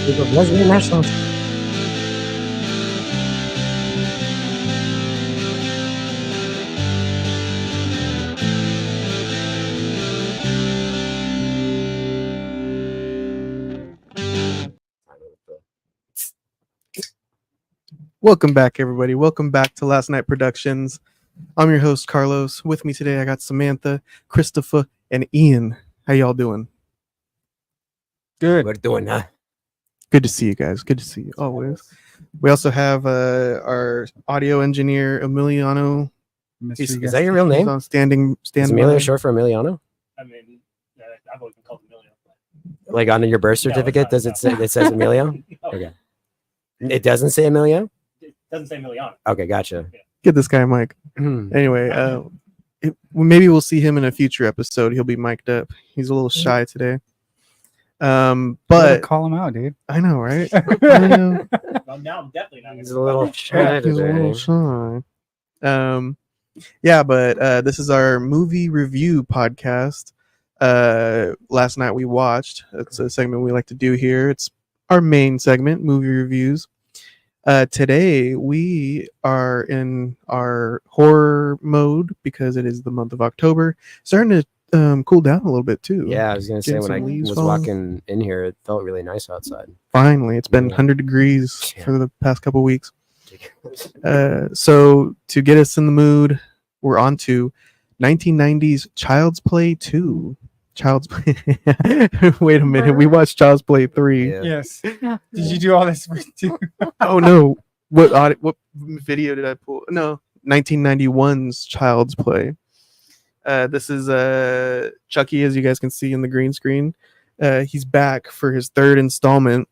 Lesbian nationals. Welcome back, everybody. Welcome back to Last Night Productions. I'm your host, Carlos. With me today, I got Samantha, Christopher, and Ian. How y'all doing? Good. We're doing Good to see you guys. Good to see you always. We also have our audio engineer, Emiliano. Is that your real He's name? on standing Is Emilio short for Emiliano? I mean, I've always been called Emilio. Like on your birth certificate, does it say it says Emilio? Okay. It doesn't say Emilio? It doesn't say Emiliano. Okay, gotcha. Get this guy a mic. Anyway, maybe we'll see him in a future episode. He'll be mic'd up. He's a little shy today. But call him out, dude. I know, right? I know. Well, now I'm definitely not. He's a little shy He's a little shy. Yeah, but this is our movie review podcast. Last night we watched. It's a segment we like to do here. It's our main segment, movie reviews. Today we are in our horror mode because it is the month of October. Starting to cool down a little bit too. Yeah, I was gonna say Getting when I some leaves was falling. walking in here, it felt really nice outside. Finally, it's been Yeah. 100 degrees Yeah. for the past couple weeks. So to get us in the mood, we're on to 1990s Child's Play 2. Child's Play. Wait a minute, we watched Child's Play 3. Yeah. Yes. Did you do all this for two? Oh no, what video did I pull? No, 1991's Child's Play. This is Chucky, as you guys can see in the green screen. He's back for his third installment.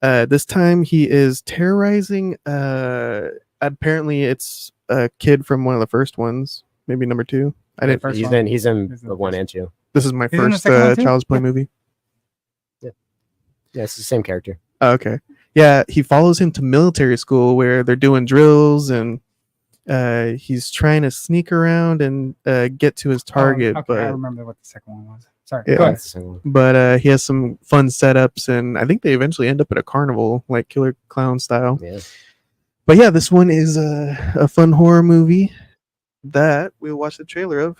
This time he is terrorizing. Apparently, it's a kid from one of the first ones, maybe number 2. I didn't. First He's one. in He's in the one and two. This is my He's in the first second one too? Child's Play movie. Yeah, it's the same character. Oh, okay. Yeah, he follows him to military school where they're doing drills and he's trying to sneak around and get to his target. Okay, I but remember what the second one was. Sorry. Yeah. Go ahead. That's the same one. but he has some fun setups, and I think they eventually end up at a carnival, like Killer Clown style. Yeah. But yeah, this one is a fun horror movie that we'll watch the trailer of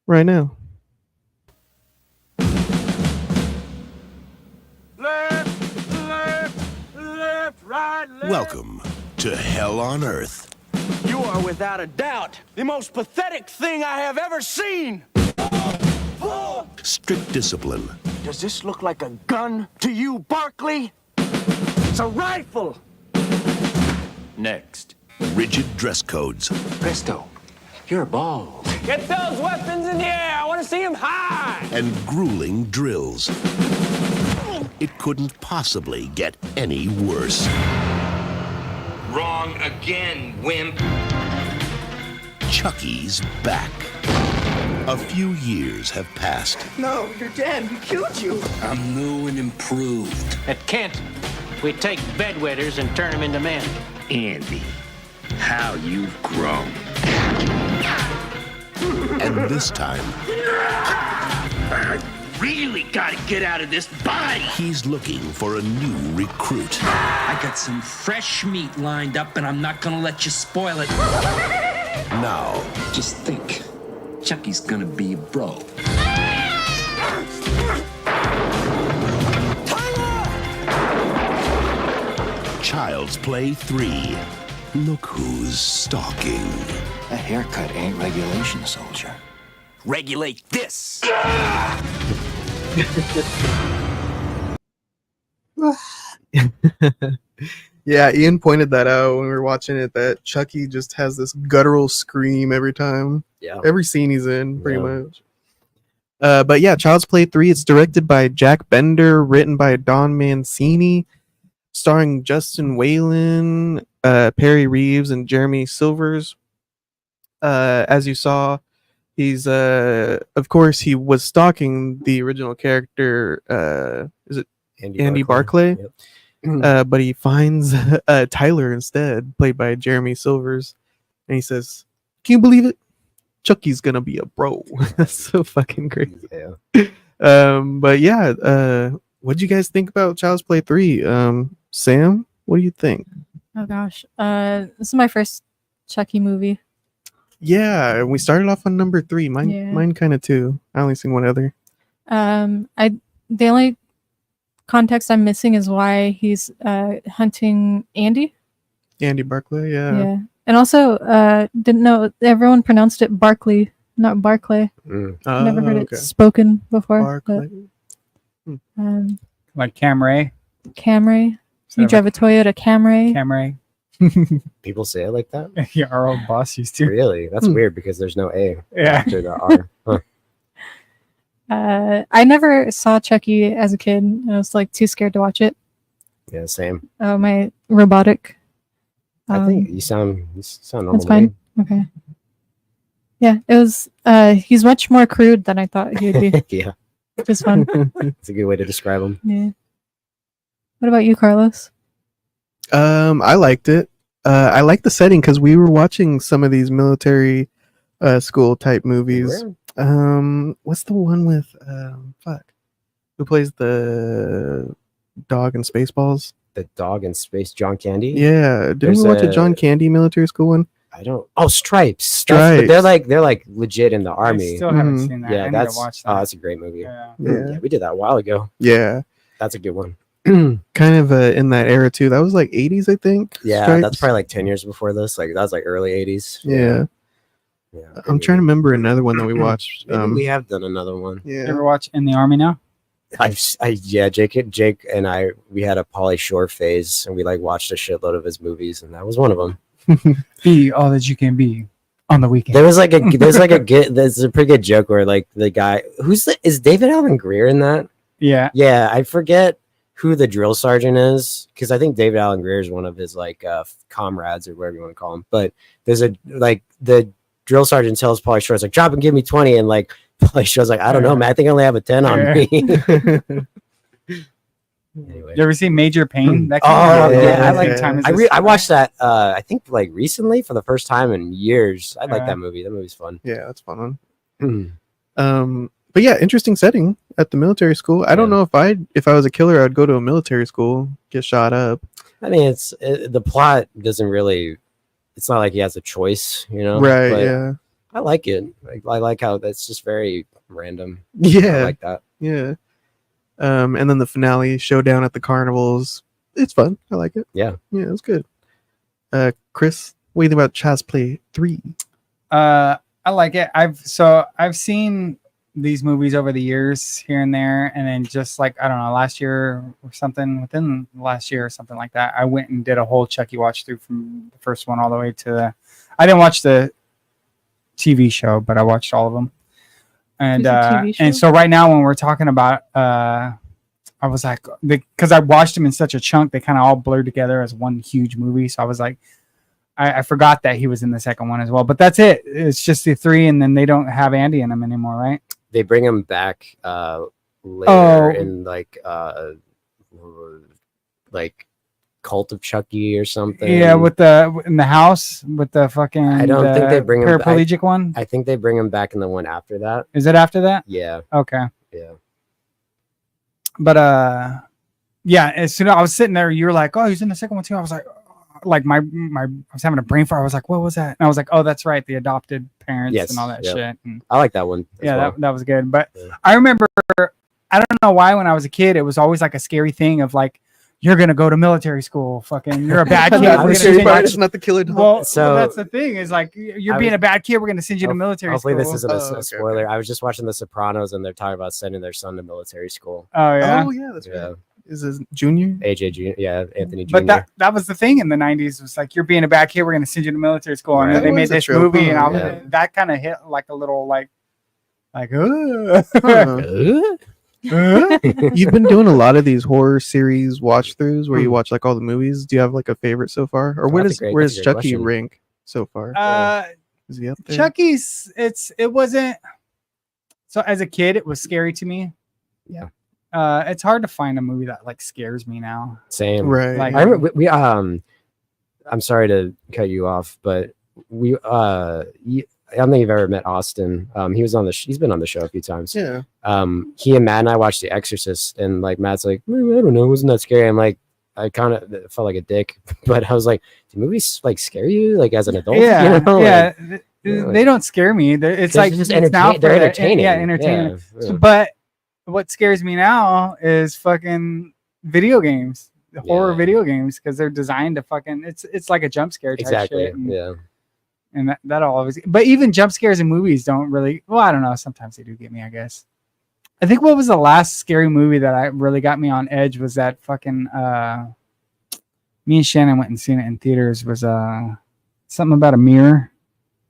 right now. Left, right, left. Welcome to Hell on Earth. You are without a doubt the most pathetic thing I have ever seen. Strict discipline, Does this look like a gun to you, Barkley? It's a rifle. Next. rigid dress codes, Presto, you're bald. Get those weapons in the air. I want to see them high. and grueling drills. It couldn't possibly get any worse. Wrong again, wimp. Chucky's back. A few years have passed. No, you're dead. We killed you. I'm new and improved. At Kent, we take bedwetters and turn them into men. Andy, how you've grown. And this time, I really gotta get out of this body. he's looking for a new recruit. I got some fresh meat lined up, and I'm not gonna let you spoil it. Now, Just think, Chucky's gonna be a bro. Child's Play 3. Look who's stalking. A haircut ain't regulation, soldier. Regulate this. Yeah, Ian pointed that out when we were watching it, that Chucky just has this guttural scream every time. Yeah. Every scene he's in, pretty Yeah. much. But yeah, Child's Play 3, it's directed by Jack Bender, written by Don Mancini, starring Justin Whalen, Perry Reeves, and Jeremy Silvers. As you saw, he's, of course, he was stalking the original character, is it Andy Barclay? Yep. But he finds Tyler instead, played by Jeremy Silvers, and he says, "Can you believe it? Chucky's gonna be a bro." That's so fucking crazy. Yeah. But yeah, What'd you guys think about Child's Play 3? Sam, what do you think? Oh gosh. This is my first Chucky movie. Yeah, we started off on number 3. Mine kind of too. I only seen one other. The only context I'm missing is why he's hunting Andy. Andy Barclay, yeah. And also didn't know everyone pronounced it Barkley, not Barclay. Never heard it spoken before. Barclay. But, Like Camry. Camry. You drive a Toyota Camry. Camry. People say it like that? Yeah, our old boss used to. Really? That's weird because there's no A Yeah. after the R. Huh. I never saw Chucky as a kid. I was like too scared to watch it. Yeah, same. My robotic. I think you sound normal. That's fine. Okay. Yeah, it was. He's much more crude than I thought he would be. Yeah, Which is fun. it's a good way to describe him. Yeah. What about you, Carlos? I liked it. I like the setting because we were watching some of these military school type movies. What's the one with who plays the dog in Spaceballs? The dog in space, John Candy. Yeah, didn't we watch a John Candy military school one? I don't. Oh, Stripes. Stripes. But they're like legit in the army. I still haven't seen that. Yeah, I need that's to watch that. oh, that's a great movie. Yeah. Yeah. We did that a while ago. Yeah, That's a good one. kind of in that era too. That was like 80s, I think. Yeah, Stripes. that's probably like 10 years before this. Like that was like early 80s. Yeah. I'm trying to remember another one that we watched. Maybe we have done another one. You Yeah. ever watch In the Army Now? Jake and I, we had a Pauly Shore phase, and we like watched a shitload of his movies, and that was one of them. Be all that you can be on the weekend. There's a pretty good joke where like the guy is David Allen Greer in that? Yeah. Yeah, I forget who the drill sergeant is because I think David Allen Greer is one of his like comrades or whatever you want to call him. But there's the drill sergeant tells Pauly Shore, it's like, drop and give me 20, and like Pauly Shore's like, I don't know, man, I think I only have a 10 on me. Anyway. You ever see Major Pain? That Oh, I yeah. like Time Is I watched that I think like recently for the first time in years. I like that movie. That movie's fun. Yeah, that's a fun one. But yeah, interesting setting at the military school. I don't know if I was a killer, I'd go to a military school, get shot up. I mean, the plot doesn't really. It's not like he has a choice, you know. Right? But Yeah. I like it. I like how that's just very random. Yeah. I like that. Yeah. And then the finale showdown at the carnivals. It's fun. I like it. Yeah. Yeah, it's good. Chris, what do you think about Child's Play 3? I like it. I've seen these movies over the years here and there, and then just like I don't know, last year or something, within last year or something like that, I went and did a whole Chucky watch through from the first one all the way to I didn't watch the TV show, but I watched all of them. And so right now when we're talking about I was like, because I watched them in such a chunk, they kind of all blurred together as one huge movie. So I was like, I forgot that he was in the second one as well. But that's it. It's just the three, and then they don't have Andy in them anymore, right? They bring him back later in like Cult of Chucky or something. Yeah, in the house with the fucking. I don't think they bring him paraplegic one. I think they bring him back in the one after that. Is it after that? Yeah. Okay. Yeah. But yeah. As soon as I was sitting there, you were like, "Oh, he's in the second one too." I was like, my I was having a brain fart. I was like, "What was that?" And I was like, "Oh, that's right, the adopted parents and all that shit." And I like that one. that was good. But I remember, I don't know why when I was a kid, it was always like a scary thing of like, you're gonna go to military school, fucking, you're a bad kid. It's not the killer dog. Well, so that's the thing is like, you're being a bad kid. We're gonna send you to military school. Hopefully, this isn't a spoiler. I was just watching The Sopranos, and they're talking about sending their son to military school. Oh yeah. Oh yeah, that's right. Is this Junior? AJ Junior, yeah, Anthony Junior. But that was the thing in the '90s. Was like, you're being a bad kid. We're gonna send you to military school, and then they made this movie, and that kind of hit like a little like. You've been doing a lot of these horror series watch throughs where you watch like all the movies. Do you have like a favorite so far, or where does Chucky rank so far? Is he up there? Chucky's it wasn't. So as a kid, it was scary to me. Yeah. It's hard to find a movie that like scares me now. Same. Right. Like, I remember I'm sorry to cut you off, but I don't think you've ever met Austin. He was on the he's been on the show a few times. Yeah. He and Matt and I watched The Exorcist, and like Matt's like, I don't know, wasn't that scary? I'm like, I kind of felt like a dick, but I was like, do movies like scare you like as an adult? Yeah, you know? yeah. Like, They don't scare me. It's like just it's now they're entertaining. Yeah, entertaining. Yeah. But what scares me now is fucking video games, horror video games, because they're designed to fucking. It's like a jump scare type Exactly. shit. And, yeah. And that'll always. But even jump scares in movies don't really. Well, I don't know. Sometimes they do get me, I guess. I think what was the last scary movie that I really got me on edge was that fucking. Me and Shannon went and seen it in theaters. Was something about a mirror.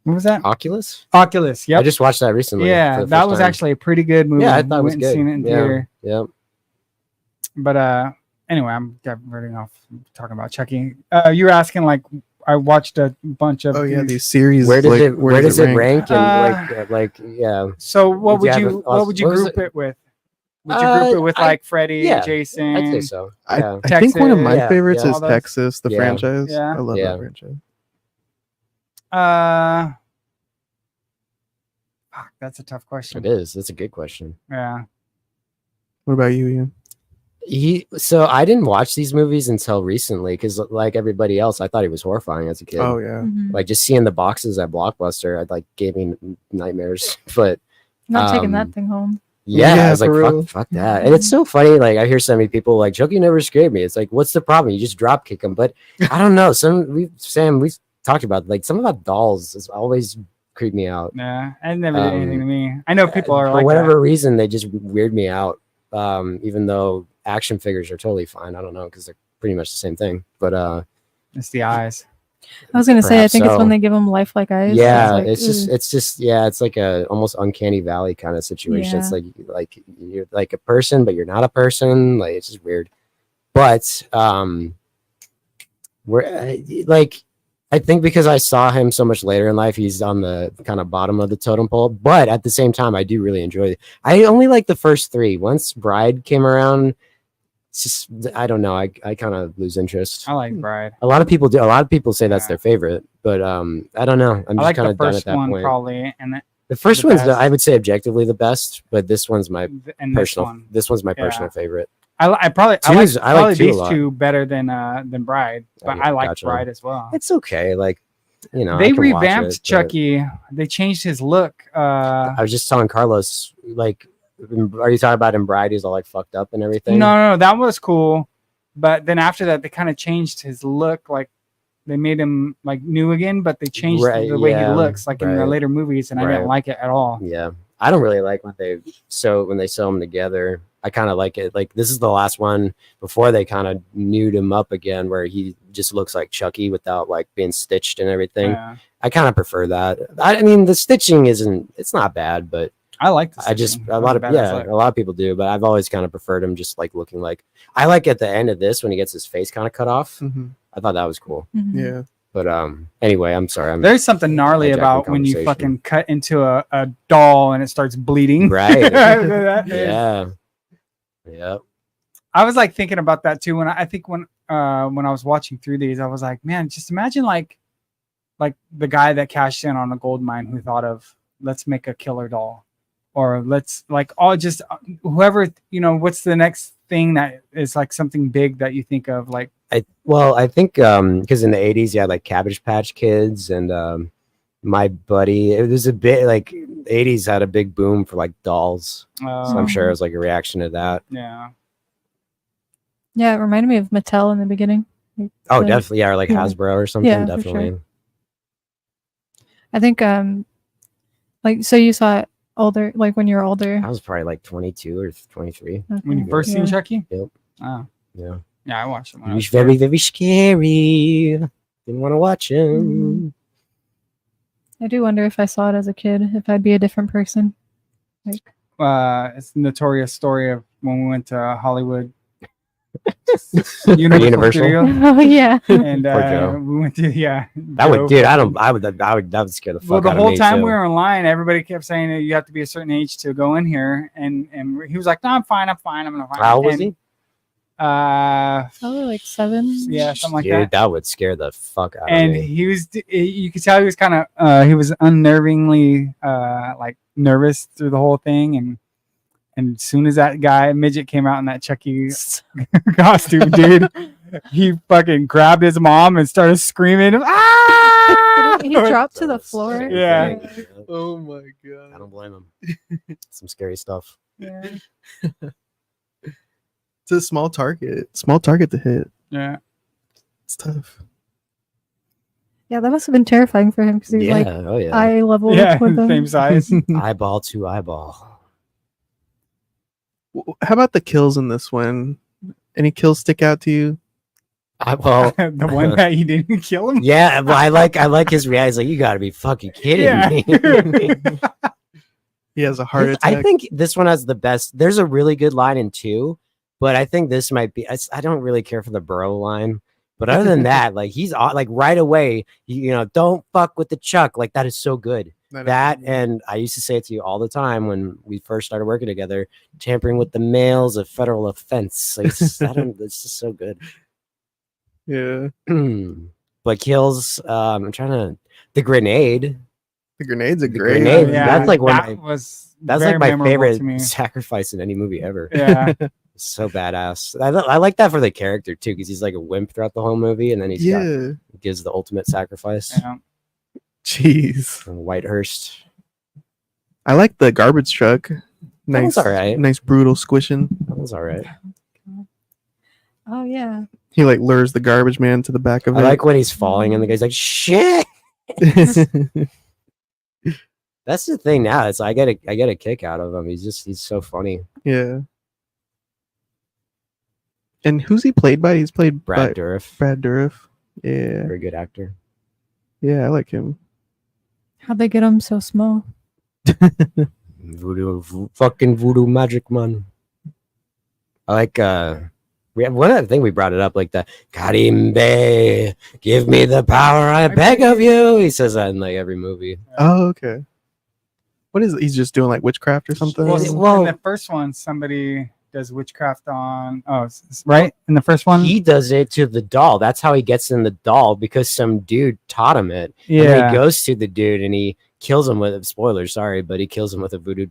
What was that? Oculus. Yep. I just watched that recently. Yeah, that was actually a pretty good movie. Yeah, I thought it was went good. and seen it in theater. Yeah. But anyway, I'm getting off talking about Chucky. You were asking like I watched a bunch of. Oh yeah, these series. Where does like, it where does it rank? And Uh, like yeah. So what would you you have what would you what was group it with? Would you Uh, group it with I- like Freddy, yeah, Jason? I'd say so. I, Yeah. I think one of my Texas, favorites yeah, is all those. Texas, the Yeah. franchise. Yeah. I love Yeah. that franchise. Fuck, that's a tough question. It is. That's a good question. Yeah. What about you, Ian? So I didn't watch these movies until recently because, like everybody else, I thought he was horrifying as a kid. Oh yeah. Like just seeing the boxes at Blockbuster, I'd like gave me nightmares. But Not taking um, that thing home. yeah, Yeah, I was like, for real. fuck that. And it's so funny. Like I hear so many people like Chucky never scared me. It's like, what's the problem? You just drop kick them. But I don't know. Sam, we've talked about like some about dolls has always creeped me out. Yeah. It never did anything to me. I know people are For like whatever that. reason, they just weird me out. Even though action figures are totally fine. I don't know because they're pretty much the same thing. But It's the eyes. I was gonna say, I Perhaps think it's so. when they give them lifelike eyes. yeah, like, it's ooh. just yeah, it's like a almost uncanny valley kind of situation. It's like you're like a person, but you're not a person. Like it's just weird. But we're like I think because I saw him so much later in life, he's on the kind of bottom of the totem pole. But at the same time, I do really enjoy it. I only like the first three. Once Bride came around, it's just I don't know. I kind of lose interest. I like Bride. A lot of people do. A lot of people say that's Yeah. their favorite, but I don't know. I'm I just like kind the of done at first that one point. probably, and The first the one's best. I would say objectively the best, but this one's my this personal. one. This one's my Yeah. personal favorite. I Two like is- I like probably two a these lot. two better than Bride, but Yeah, I like gotcha. Bride as well. It's okay. Like you know, I They can watch revamped it, but Chucky. They changed his look. I was just telling Carlos, like, are you talking about in Bride? He's all like fucked up and everything. No, that was cool. But then after that, they kind of changed his look. Like they made him like new again, but they changed Right, the way he yeah, looks, like in the right. later movies, and I didn't Right. like it at all. Yeah, I don't really like when they sew them together. I kind of like it. Like this is the last one before they kind of nude him up again, where he just looks like Chucky without like being stitched and everything. Yeah. I kind of prefer that. I mean, the stitching it's not bad, but I like this. I just a lot of people do, but I've always kind of preferred him just like looking like I like at the end of this when he gets his face kind of cut off. Mhm. I thought that was cool. Mhm. Yeah. But anyway, I'm sorry. There's something gnarly hijacking about when you conversation. fucking cut into a doll and it starts bleeding. Right. That is- Yeah. Yeah. I was like thinking about that too when I think when I was watching through these, I was like, man, just imagine like the guy that cashed in on a gold mine who thought of let's make a killer doll, or let's like all just whoever what's the next thing that is like something big that you think of like. I think because in the 80s you had like Cabbage Patch Kids and My Buddy. It was a bit like 80s had a big boom for like dolls. So I'm sure it was like a reaction to that. Yeah. Yeah, it reminded me of Mattel in the beginning. Oh, Like, definitely. Yeah, or like yeah. Hasbro or something. Yeah, for Definitely. sure. I think like so you saw it older, like when you were older. I was probably like 22 or 23. When you first seen Chucky? Yep. Oh. Yeah. Yeah, I watched it. When I He was was very, very scary. Didn't want to watch him. I do wonder if I saw it as a kid, if I'd be a different person. Like, it's the notorious story of when we went to Hollywood Universal? Studio, oh yeah. and Poor Joe. we went to That would, Joe. dude. That would scare the fuck Well, the out whole of me. time too. we were in line, everybody kept saying that you have to be a certain age to go in here, and he was like, "No, I'm fine. I'm gonna." How old was he? Probably like 7. Yeah, something like Dude, that. that would scare the fuck out And of me. you could tell he was kind of he was unnervingly like nervous through the whole thing, and as soon as that guy midget came out in that Chucky costume, dude, he fucking grabbed his mom and started screaming, "Ah!" He dropped to the floor. Yeah. Oh my I god. don't blame him. Some scary stuff. Yeah. It's a small target. Small target to hit. Yeah. It's tough. Yeah, that must have been terrifying for him because he's Yeah, like oh yeah. eye level Yeah, with them. same size. Eyeball to eyeball. How about the kills in this one? Any kills stick out to you? Eyeball. The one that he didn't kill him. Yeah, well, I like his reaction. He's like, you gotta be fucking kidding Yeah. me. He has a heart attack. I think this one has the best. There's a really good line in 2, but I think this might be. I don't really care for the Burrow line, but other than that, like he's like right away. Don't fuck with the Chuck. Like that is so good. That and I used to say it to you all the time when we first started working together. Tampering with the mail's a federal offense. Like, it's just so good. Yeah. But kills. I'm trying to. The grenade. The grenades are The great. grenade. Yeah, That's like one of that my. was That's very like my memorable to me. favorite sacrifice in any movie ever. Yeah. So badass. I like that for the character too, because he's like a wimp throughout the whole movie, and then he's gives the ultimate sacrifice. Yeah. Jeez. And Whitehurst. I like the garbage truck. That was Nice, all right. nice brutal squishing. That was all right. Oh yeah. He like lures the garbage man to the back of I it. like when he's falling and the guy's like, "Shit." That's the thing now. It's I get a kick out of him. He's so funny. Yeah. And who's he played by? He's played Brad by Dourif, Brad Dourif. Yeah. very good actor. Yeah, I like him. How'd they get him so small? Fucking voodoo magic man. I like we have one other thing we brought it up, like the Karimbe, give me the power I beg of you. He says that in like every movie. Oh, okay. What is it? He's just doing like witchcraft or something? Well, in the first one, somebody does witchcraft on. Oh, right in the first one, He does it to the doll. That's how he gets in the doll, because some dude taught him it. And Yeah. then he goes to the dude and he kills him with spoilers, sorry, but he kills him with a voodoo.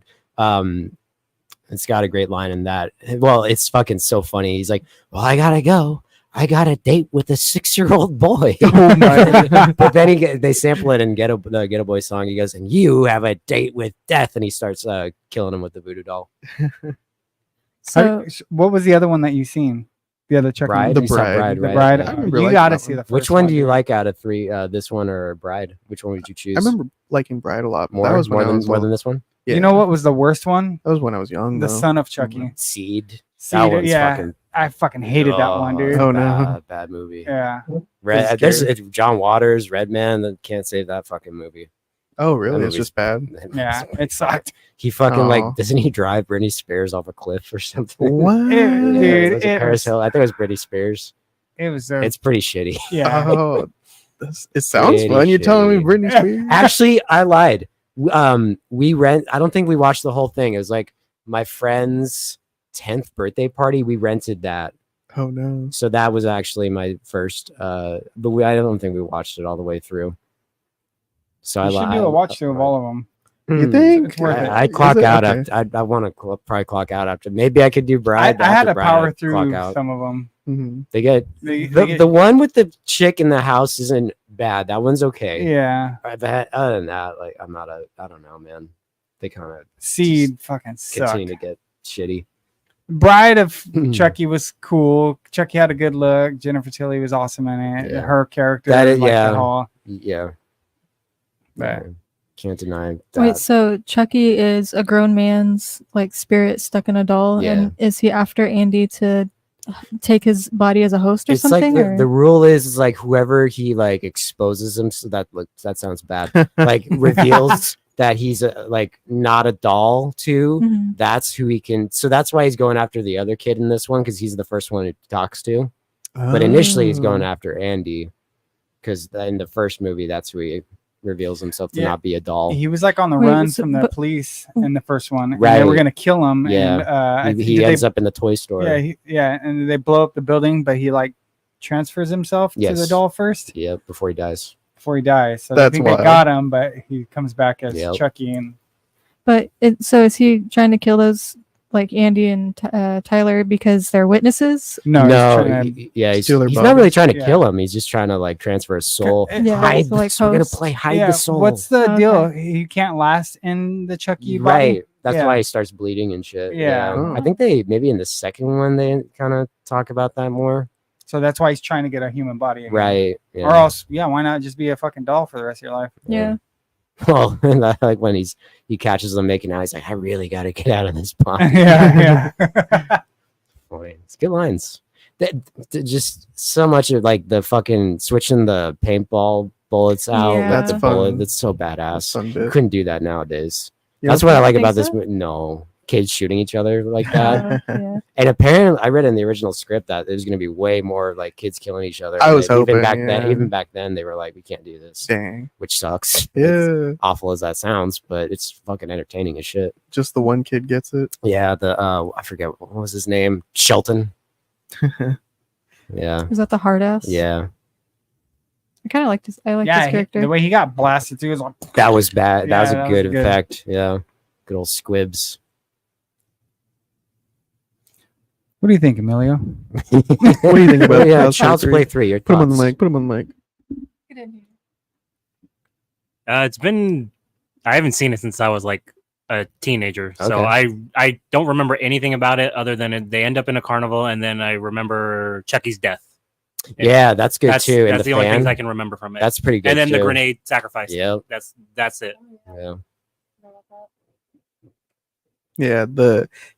It's got a great line in that. Well, it's fucking so funny. He's like, "Well, I gotta go. I got a date with a 6-year-old boy." Oh my! But then they sample it in the Get a Boy song. He goes, "And you have a date with death," and he starts killing him with the voodoo doll. So what was the other one that you seen? The other Chucky Bride? movie? You saw Bride, The right? Bride. Yeah. I remember You liking got to that see one. the first Which one do you dude. like out of 3? This one or Bride? Which one would you choose? I remember liking Bride a lot. But more, that was when more I than was more than this one. Yeah. You know what was the worst one? That was when I was young. The though. Son of Chucky. Seed. See, That one's yeah, fucking. I fucking hated that one, dude. Oh, no. bad movie. Yeah. Red. It's There's John Waters, Red Man. That can't save that fucking movie. Oh, really? That It's movie's- just bad. Yeah, it sucked. He fucking Aw. like doesn't he drive Britney Spears off a cliff or something? What? Dude, was it it Paris was- Hill? I think it was Britney Spears. It was. It's pretty shitty. Yeah. Oh, it sounds Pretty fun. You're telling me shitty. Britney Spears? Actually, I lied. We rent. I don't think we watched the whole thing. It was like my friend's 10th birthday party. We rented that, Oh no. so that was actually my first. But I don't think we watched it all the way through. So You should do a watch through of all of them. You think? It's worth it. I clock Is it? out. Okay. I want to probably clock out after. Maybe I could do I Bride. had after to Bride, power I'd through clock out. some of them. Mhm. They get the one with the chick in the house isn't bad. That one's okay. Yeah. But other than that, like I don't know, man. They kind of Seed fucking sucked. continue to get shitty. Bride of Chucky was cool. Chucky had a good look. Jennifer Tilly was awesome in it. Yeah. Her character, That is- like, yeah. the whole- Yeah. But- Can't deny that. wait, so Chucky is a grown man's like spirit stuck in a doll, Yeah. and is he after Andy to take his body as a host or It's something? like or? the rule is like whoever he like exposes him, so that sounds bad. Like reveals that he's like not a doll to, Mhm. that's who he can. So that's why he's going after the other kid in this one, because he's the first one he talks to. But initially he's going Oh. after Andy, because in the first movie that's who he reveals himself to Yeah. not be a doll. He was like on the Wait, run so- from the but- police in the first one. And they were Right. gonna kill him. Yeah. And, I think He did ends they, up in the toy store. yeah, and they blow up the building, but he like transfers himself to the Yes. doll first Yeah, before he dies. before he dies. So I That's think wild. they got him, but he comes back as Yep. Chucky. And But so is he trying to kill those like Andy and Tyler because they're witnesses? no, he's trying to, he's steal their not really bodies. trying to Yeah. kill him. He's just trying to like transfer his soul. Yeah, Hide. so, like, We're gonna host. play hide yeah, the soul. what's the Okay. deal? He can't last in the Chucky body. Right. That's Yeah. why he starts bleeding and shit. Yeah. Oh. I think they maybe in the second one they kind of talk about that more. So that's why he's trying to get a human body. Again. Right. Yeah. Or else, yeah, why not just be a fucking doll for the rest of your life? Yeah. Well, and I like when he catches them making out, he's like, I really got to get out of this body. yeah, yeah. Boy, it's good lines. Just so much of like the fucking switching the paintball bullets out. Yeah. with That's the fun. bullet. That's so That's badass. fun You bit. couldn't do that nowadays. You That's don't what I like think about this. so? No, kids shooting each other like that. Yeah. And apparently, I read in the original script that there's going to be way more like kids killing each other. I And was even hoping, back yeah. then. Even back then, they were like, "We can't do this," Dang. which sucks. It's Yeah. awful as that sounds, but it's fucking entertaining as shit. Just the one kid gets it. Yeah, the I forget what was his name, Shelton. Yeah, Is that the hard ass? yeah, I kind of like this. I like Yeah, this character. the way he got blasted too was like, that was bad. That was Yeah, a that good was good. effect. Yeah, good old squibs. what do you think, Emilio? What do you think about yeah, Child's Play Child's 3? Play 3? Your Put him on the thoughts? mic. Put him on the mic. It's been I haven't seen it since I was like a teenager, so Okay. I don't remember anything about it other than they end up in a carnival, and then I remember Chucky's death. Yeah, that's good That's, too. And that's the only things I can remember from it. That's pretty good. and then the too. grenade sacrifice. Yep. That's it. Yeah. Yeah,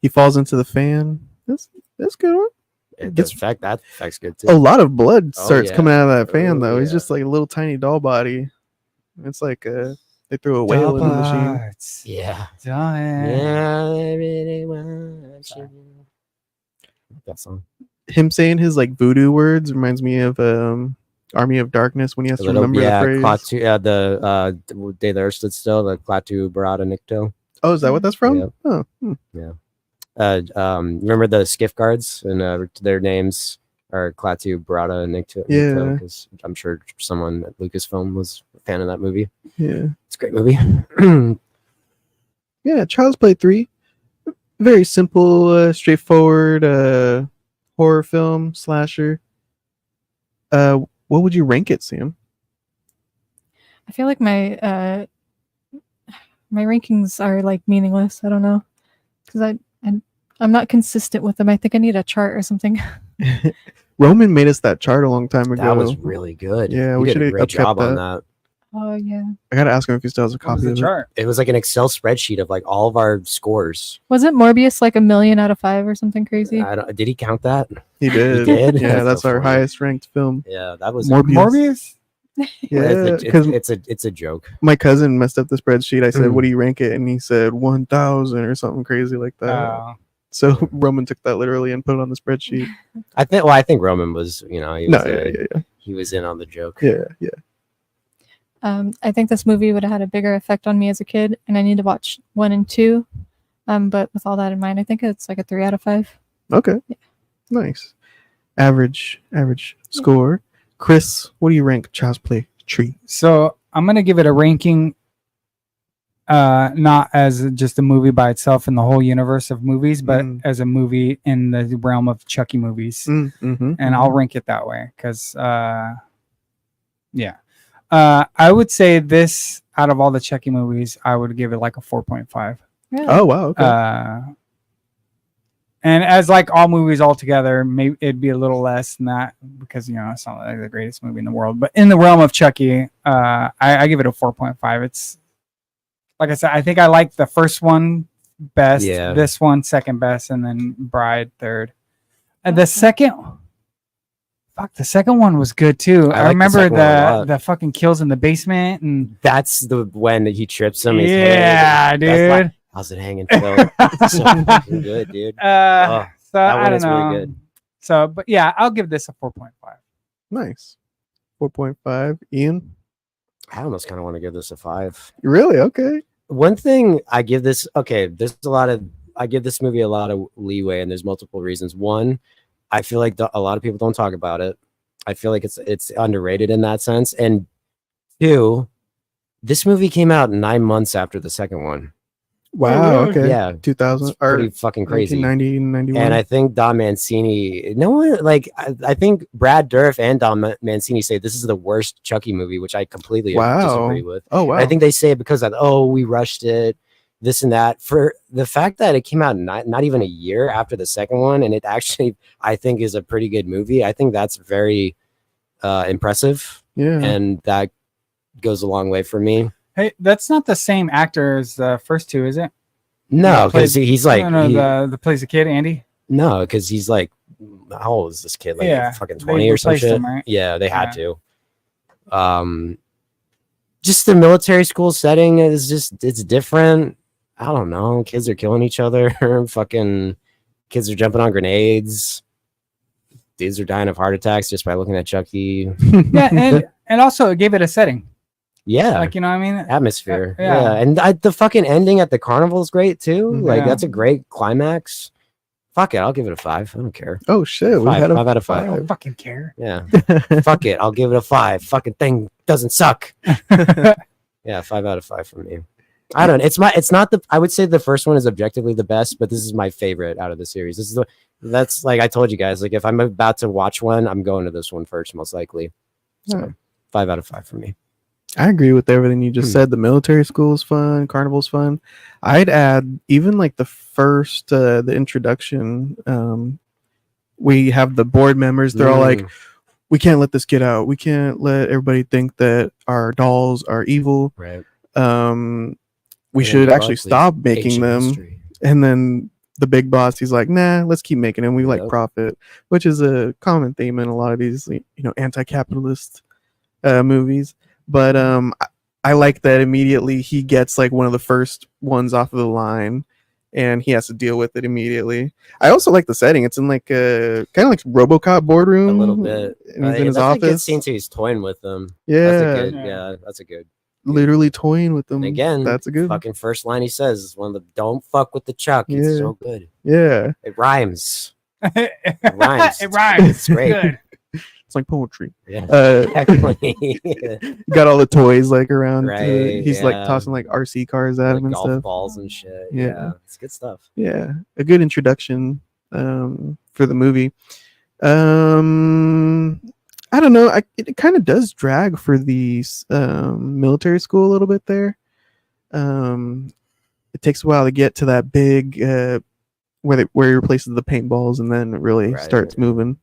he falls into the fan. That's good one. That effect's good too. A lot of blood Oh, starts yeah. coming out of that fan Oh, though. He's yeah. just like a little tiny doll body. It's like they threw a whale in the machine. Parts. Yeah. Done. Yeah, I really want you. That song. Him saying his like voodoo words reminds me of Army of Darkness when he has to remember the phrase. Klaatu, the Day the Earth Stood Still, the Klaatu Barada Nikto. Oh, is that what that's from? Yep. Oh, Remember the skiff guards and their names are Klaatu Barada and Nikto. Yeah. Because I'm sure someone at Lucasfilm was a fan of that movie. yeah. It's a great movie. Yeah, Child's Play 3. Very simple, straightforward horror film slasher. What would you rank it, Sam? I feel like my rankings are like meaningless. I don't know because I'm not consistent with them. I think I need a chart or something. Roman made us that chart a long time ago. That was really good. Yeah, He we did should a have great kept job on that. that. Oh yeah. I gotta ask him if he still has a What was copy the of it. chart? It was like an Excel spreadsheet of like all of our scores. Wasn't Morbius like 1,000,000 out of 5 or something crazy? Did he count that? He did. did? Yeah, That's that's so our funny. highest ranked film. Yeah, that was Morbius. Morbius? Yeah, because it's a joke. my cousin messed up the spreadsheet. I said, Mm. "What do you rank it?" And he said 1,000 or something crazy like that. Oh. So Roman took that literally and put it on the spreadsheet. I think Roman was, he was, No, yeah. he was in on the joke. Yeah. I think this movie would have had a bigger effect on me as a kid, and I need to watch 1 and 2. But with all that in mind, I think it's like a 3 out of 5. Okay. Yeah. Nice. Average score. Chris, what do you rank Child's Play 3? So I'm gonna give it a ranking, not as just a movie by itself in the whole universe of movies, but as a movie in the realm of Chucky movies, Mm-hmm. and I'll rank it that way because, I would say this out of all the Chucky movies, I would give it like a 4.5. Really? Oh wow. Okay. And as like all movies altogether, maybe it'd be a little less than that because it's not like the greatest movie in the world. But in the realm of Chucky, I give it a 4.5. It's like I said, I think I like the first one best, Yeah. this one second best, and then Bride third. And the second one was good too. I like I the remember second one a lot. the fucking kills in the basement and That's the when that he trips him. His yeah, head. That's like, dude. how's it hanging, Phil? It's so fucking good, dude. Oh, So that I one don't is know. really good. So, but yeah, I'll give this a 4.5. Nice. 4.5. Ian. I almost kind of want to give this a 5. Really? Okay. One thing I give this, okay, there's a lot of, I give this movie a lot of leeway, and there's multiple reasons. One, I feel like a lot of people don't talk about it. I feel like it's underrated in that sense. And two, this movie came out 9 months after the second one. Wow. Okay. Yeah, 2000 it's pretty fucking crazy. 1990, 91. And I think Don Mancini, no one like, I think Brad Dourif and Don Mancini say this is the worst Chucky movie, which I completely disagree with. Oh, wow. I think they say it because of, oh, we rushed it, this and that. For the fact that it came out not even a year after the second one, and it actually, I think, is a pretty good movie. I think that's very impressive. Yeah. And that goes a long way for me. Hey, that's not the same actor as the first two, is it? No, because he's like, the plays the kid, Andy. No, because he's like, how old is this kid? Like fucking 20 they or some replaced shit. him, right? Yeah, they had to. Just the military school setting is it's different. I don't know. Kids are killing each other. Fucking kids are jumping on grenades. Dudes are dying of heart attacks just by looking at Chucky. Yeah, and also it gave it a setting. Yeah, like, you know what I mean? Atmosphere. Yeah. Yeah, and the fucking ending at the carnival is great too. Like Yeah. that's a great climax. Fuck it, I'll give it a 5. I don't care. Oh shit, we 5, had a 5 out of 5. I don't fucking care. Yeah. Fuck it, I'll give it a 5. Fucking thing doesn't suck. Yeah, 5 out of 5 for me. I don't. It's not the. I would say the first one is objectively the best, but this is my favorite out of the series. This is that's like I told you guys. Like if I'm about to watch one, I'm going to this one first, most likely. So 5 out of 5 for me. I agree with everything you just said. The military school is fun. Carnival's fun. I'd add even like the first, the introduction. We have the board members. They're all like, we can't let this get out. We can't let everybody think that our dolls are evil. Right. We should actually stop making them. History. And then the big boss, he's like, nah, let's keep making them. We like profit, which is a common theme in a lot of these, anti-capitalist movies. But I like that immediately he gets like one of the first ones off of the line, and he has to deal with it immediately. I also like the setting. It's in like a kind of like RoboCop boardroom. A little bit. And he's in his office. office. Scene too, he's toying with them. Yeah. That's a good. Literally toying with them. And again, that's a good fucking first line he says is one of the "Don't fuck with the Chuck." It's so good. Yeah. It rhymes. It rhymes. It's great. Good. It's like poetry. Yeah. Got all the toys like around. Right, He's like tossing like RC cars at him and golf stuff. balls and shit. Yeah. Yeah, it's good stuff. Yeah, a good introduction for the movie. I don't know. It kind of does drag for the military school a little bit there. It takes a while to get to that big where he replaces the paintballs, and then it really starts moving.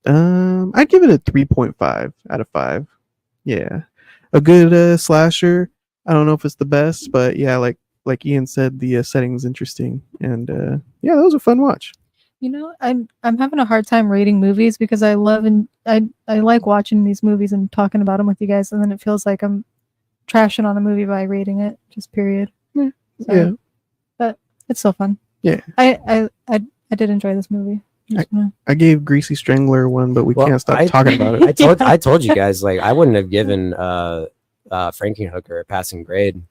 I'd give it a 3.5 out of 5. Yeah, a good slasher. I don't know if it's the best, but yeah, like Ian said, the setting's interesting, and yeah, that was a fun watch. I'm having a hard time rating movies because I love and I like watching these movies and talking about them with you guys, and then it feels like I'm trashing on a movie by rating it, just period. Yeah, but it's still fun. Yeah, I did enjoy this movie. I gave Greasy Strangler one, but we can't stop talking about it. I told you guys, like, I wouldn't have given Frankenhooker a passing grade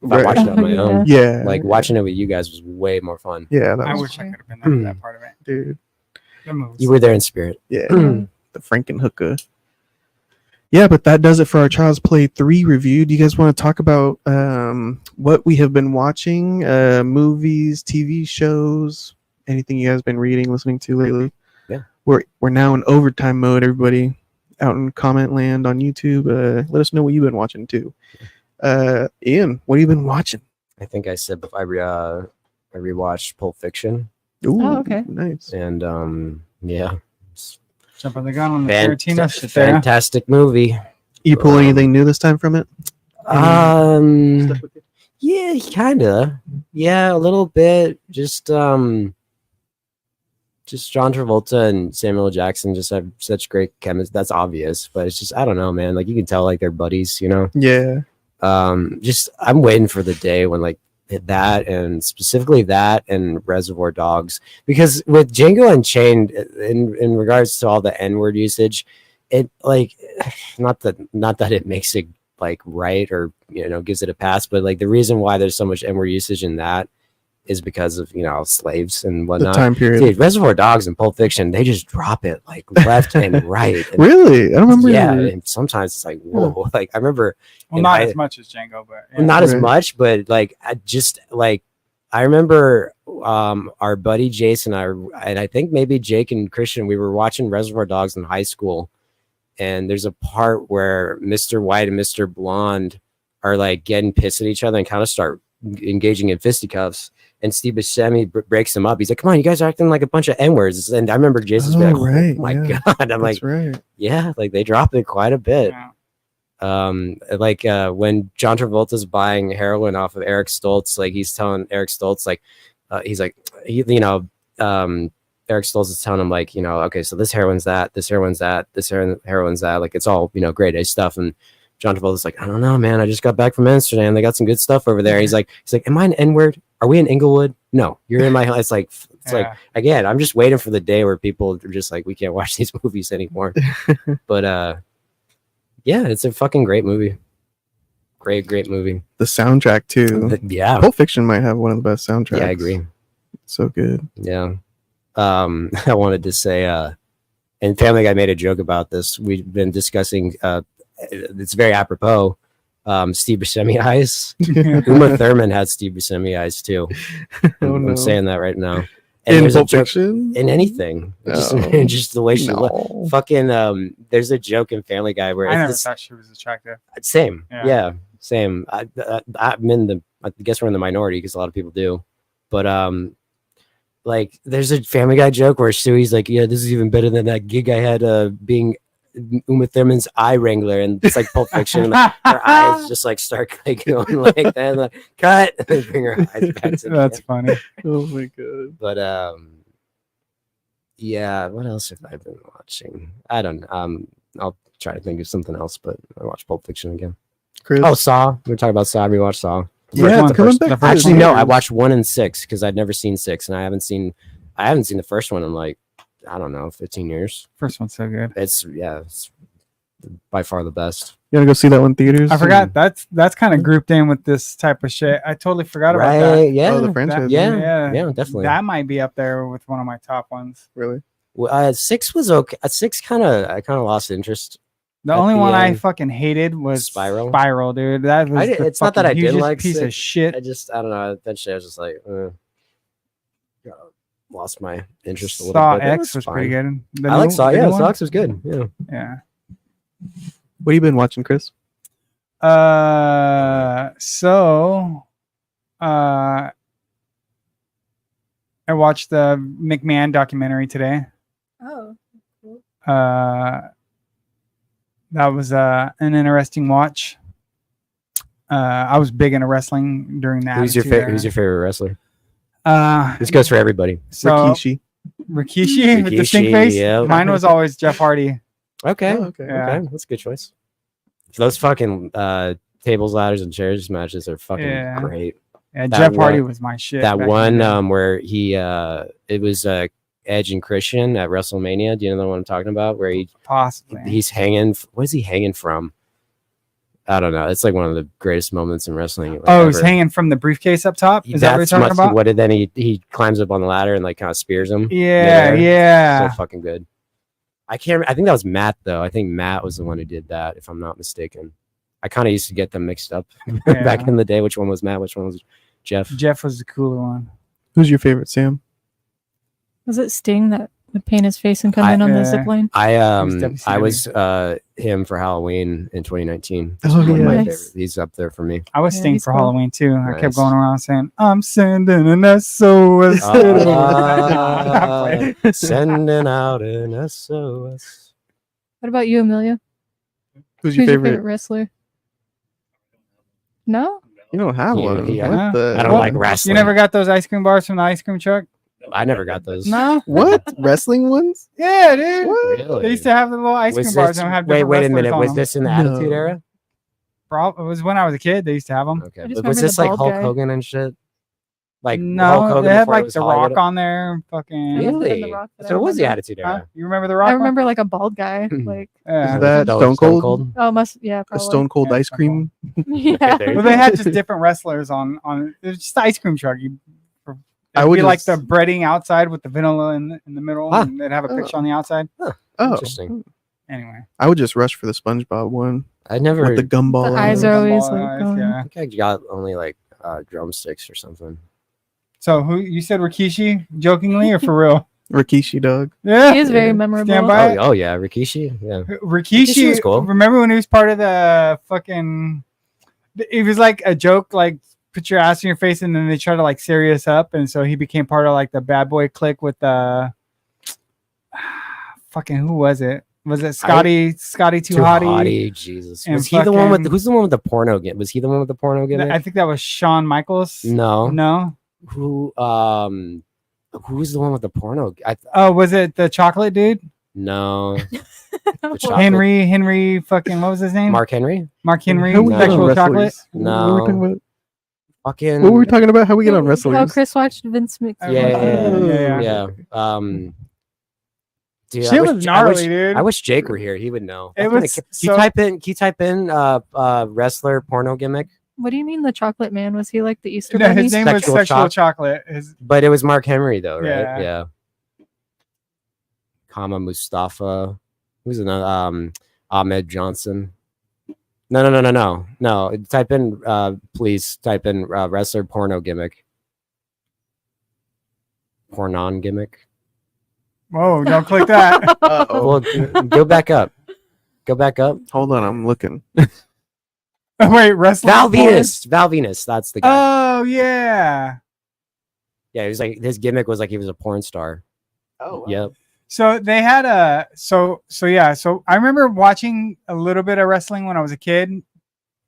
if I watched it on my own. Yeah, like watching it with you guys was way more fun. Yeah, I wish I could have been there for that part of it, dude. You were there in spirit. Yeah, the Frankenhooker. Yeah, but that does it for our Child's Play 3 review. Do you guys want to talk about what we have been watching, movies, TV shows, anything you guys been reading, listening to lately? Yeah, we're now in overtime mode. Everybody out in comment land on YouTube, let us know what you've been watching too. Ian, what have you been watching? I think I said I rewatched Pulp Fiction. Ooh, okay, nice. And yeah, jumping the gun on the Tarantino shit there. Fantastic movie. You pull anything new this time from it? Yeah, kinda. Yeah, a little bit. Just John Travolta and Samuel L. Jackson just have such great chemistry. That's obvious, but it's just I don't know, man. Like you can tell, like they're buddies, Yeah. Just I'm waiting for the day when like that and specifically that and Reservoir Dogs, because with Django Unchained, in regards to all the N-word usage, it like not that it makes it like right or gives it a pass. But like the reason why there's so much N-word usage in that is because of slaves and whatnot. The time period. Dude, Reservoir Dogs and Pulp Fiction, they just drop it like left and right. And, Really? I don't remember. Yeah, and sometimes it's like whoa. Like I remember, Well, not as much as Django, but not as much, but like I remember our buddy Jason and I think maybe Jake and Christian, we were watching Reservoir Dogs in high school, and there's a part where Mr. White and Mr. Blonde are like getting pissed at each other and kind of start engaging in fisticuffs. And Steve Buscemi breaks them up. He's like, "Come on, you guys are acting like a bunch of N-words." And I remember Jason's being like, right, "Oh my god!" I'm like, "Yeah, like they dropped it quite a bit." Yeah. When John Travolta's buying heroin off of Eric Stoltz, like he's telling Eric Stoltz, like he's like, Eric Stoltz is telling him like, okay, so this heroin's that, this heroin's that, this heroin's that, like it's all grade A stuff. And John Travolta's like, I don't know, man. I just got back from Amsterdam. They got some good stuff over there. He's like, am I an N-word? Are we in Inglewood? No, you're in my house. It's like, again, I'm just waiting for the day where people are just like, we can't watch these movies anymore. But yeah, it's a fucking great movie. Great movie. The soundtrack too. Yeah. Pulp Fiction might have one of the best soundtracks. Yeah, I agree. So good. Yeah. I wanted to say, and Family Guy made a joke about this. We've been discussing, it's very apropos, Steve Buscemi eyes. Uma Thurman had Steve Buscemi eyes too. I'm saying that right now. And in Pulp Fiction? In anything. No. Just the way she looked. Fucking, there's a joke in Family Guy where I never thought she was attractive. Same. Yeah, same. I'm in the, I guess we're in the minority because a lot of people do. But like there's a Family Guy joke where Stewie's like, yeah, this is even better than that gig I had being Uma Thurman's eye wrangler, and it's like Pulp Fiction. Her eyes just like start like going like that, like cut, and then bring her eyes back to That's funny. Oh my god. But yeah, what else have I been watching? I don't know. I'll try to think of something else, but I watched Pulp Fiction again. Chris? Oh, Saw. We were talking about Saw. We watched Saw. Yeah, Actually, no, I watched 1 and 6 because I'd never seen 6, and I haven't seen the first one in like, I don't know, 15 years. First one's so good. It's by far the best. You want to go see that one in theaters? I forgot that's kind of grouped in with this type of shit. I totally forgot about that. Yeah. Oh, the franchise. Yeah, definitely. That might be up there with one of my top ones. Really? Well, 6 was okay. 6 I kind of lost interest. The only one I fucking hated was Spiral, dude. That was it's not that I didn't like piece 6. of shit. I don't know. Eventually, I was just like, lost my interest a little Saw bit. X was pretty good. I like Saw. Yeah, Saw X was good. Yeah. What have you been watching, Chris? I watched the McMahon documentary today. Oh, cool. That was an interesting watch. I was big into wrestling during that. Who's your favorite wrestler? This goes for everybody. So, Rikishi with the stink face. Yeah. Mine was always Jeff Hardy. Okay. Okay. Okay. That's a good choice. Those fucking tables, ladders, and chairs matches are fucking great. Yeah, Jeff Hardy was my shit. That one where he it was Edge and Christian at WrestleMania. Do you know what I'm talking about? Where he's hanging. What is he hanging from? I don't know. It's like one of the greatest moments in wrestling. Like, he's hanging from the briefcase up top. Is that what you're talking about? Then he climbs up on the ladder and like kind of spears him. Yeah. So fucking good. I think that was Matt though. I think Matt was the one who did that, if I'm not mistaken. I kind of used to get them mixed up back in the day. Which one was Matt? Which one was Jeff? Jeff was the cooler one. Who's your favorite, Sam? Was it Sting that would paint his face and come in on the zip line? I was him for Halloween in 2019. Oh, One of my nice. favorites. He's up there for me. I was Sting for cool. Halloween too. I kept Nice. going around saying, "I'm sending an SOS." Sending out an SOS. What about you, Amelia? Who's your favorite? wrestler? No? You don't have Yeah, one. yeah. What the- I don't like wrestling. You never got those ice cream bars from the ice cream truck? I never got those. No. What? Wrestling ones? Yeah, dude. Really? They used to have the little ice cream bars and have wait different a wrestlers minute. on Was them. this in the No. Attitude Era? It was when I was a kid. They used to have them. Okay, I just but was remember this the like bald Hulk guy. Hogan and shit? Like Hulk No, Hogan they had before it like was The Hollywood? Rock on there. Fucking It must have been Really? The Rock that I So it was the remember. Attitude Huh? Era. You remember The Rock? I remember like a bald guy. Like Yeah. Is that Stone Cold? oh, yeah, A probably. Stone Cold Yeah, ice Stone cream. Yeah. there you Well, go. they had just different wrestlers on. It was just the ice cream truck. I It'd would be like just- the breading outside with the vanilla in the middle, Huh. and they'd have a picture on the outside. Oh, Interesting. Anyway, I would just rush for the SpongeBob one I never. with the gumball. The on eyes it. are always Gumball like eyes, going. yeah. I think I got only like drumsticks or something. So who you said Rikishi jokingly or for real? Rikishi dog. Yeah, He is very memorable. Stand by it. Oh yeah, Rikishi. Yeah. Rikishi was cool. Remember when he was part of the fucking? It was like a joke, like put your ass in your face, and then they try to like serious up, and so he became part of like the bad boy clique with the fucking who was it? Was it Scotty Too Hottie? Jesus. and Was he the one with? fucking- Who's the one with the porno? Was he the one with the porno gimmick? I think that was Shawn Michaels. No. No. Who's the one with the porno? Oh, was it the chocolate dude? No. The chocolate- Henry fucking what was his name? Mark Henry? Mark Henry, How we get on sexual chocolate. wrestlers? No. What were we talking about? Fucking. What were we talking about? How we get on Oh, wrestlers? Chris watched Vince McMahon. Yeah. Dude, Shit was gnarly, dude. I wish Jake were here. He would know. It Can was you so- type in wrestler porno gimmick? What do you mean the chocolate man? Was he like the Easter No, bunny? his name was Sexual Sexual Chocolate. But it was Mark Henry though, right? Yeah. Yeah. Kama Mustafa. Who's another? Ahmed Johnson. No. Type in please type in wrestler porno gimmick. Pornon gimmick. Whoa, don't click that. Well, go back up. Go back up. Hold on, I'm looking. Wait, wrestling. Val Venus. Val Venus. That's the guy. Oh yeah. Yeah, he was like his gimmick was like he was a porn star. Oh, Yep. So they had a so I remember watching a little bit of wrestling when I was a kid,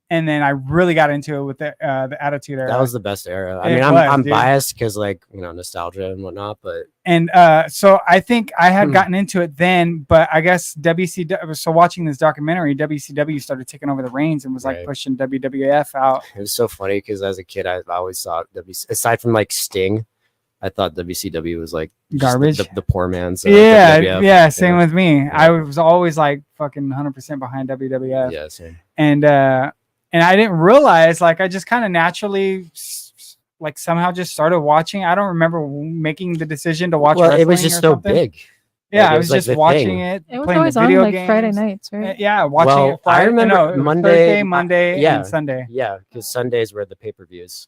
and then I really got into it with the Attitude Era. That was the best era. I It mean, was, I'm dude. biased because like nostalgia and whatnot, but And so I think I had gotten into it then, but I guess WCW. So watching this documentary, WCW started taking over the reins and was like Right. pushing WWF out. it was so funny because as a kid, I always thought aside from like Sting, I thought WCW was like just Garbage. the poor man's. Yeah, WWF. yeah. Same with me. Yeah. I was always like fucking 100% behind WWF. Yeah, same. And I didn't realize, like, I just kind of naturally like somehow just started watching. I don't remember making the decision to watch. Well, it was wrestling just or so something. big. Yeah, Like, it I was was like just the watching thing. it. It was playing always the on video like games. Friday nights, right? Yeah, watching Well, it Friday. I remember no, Monday, Thursday, Monday, yeah. and Sunday. Yeah, because Sundays were the pay-per-views,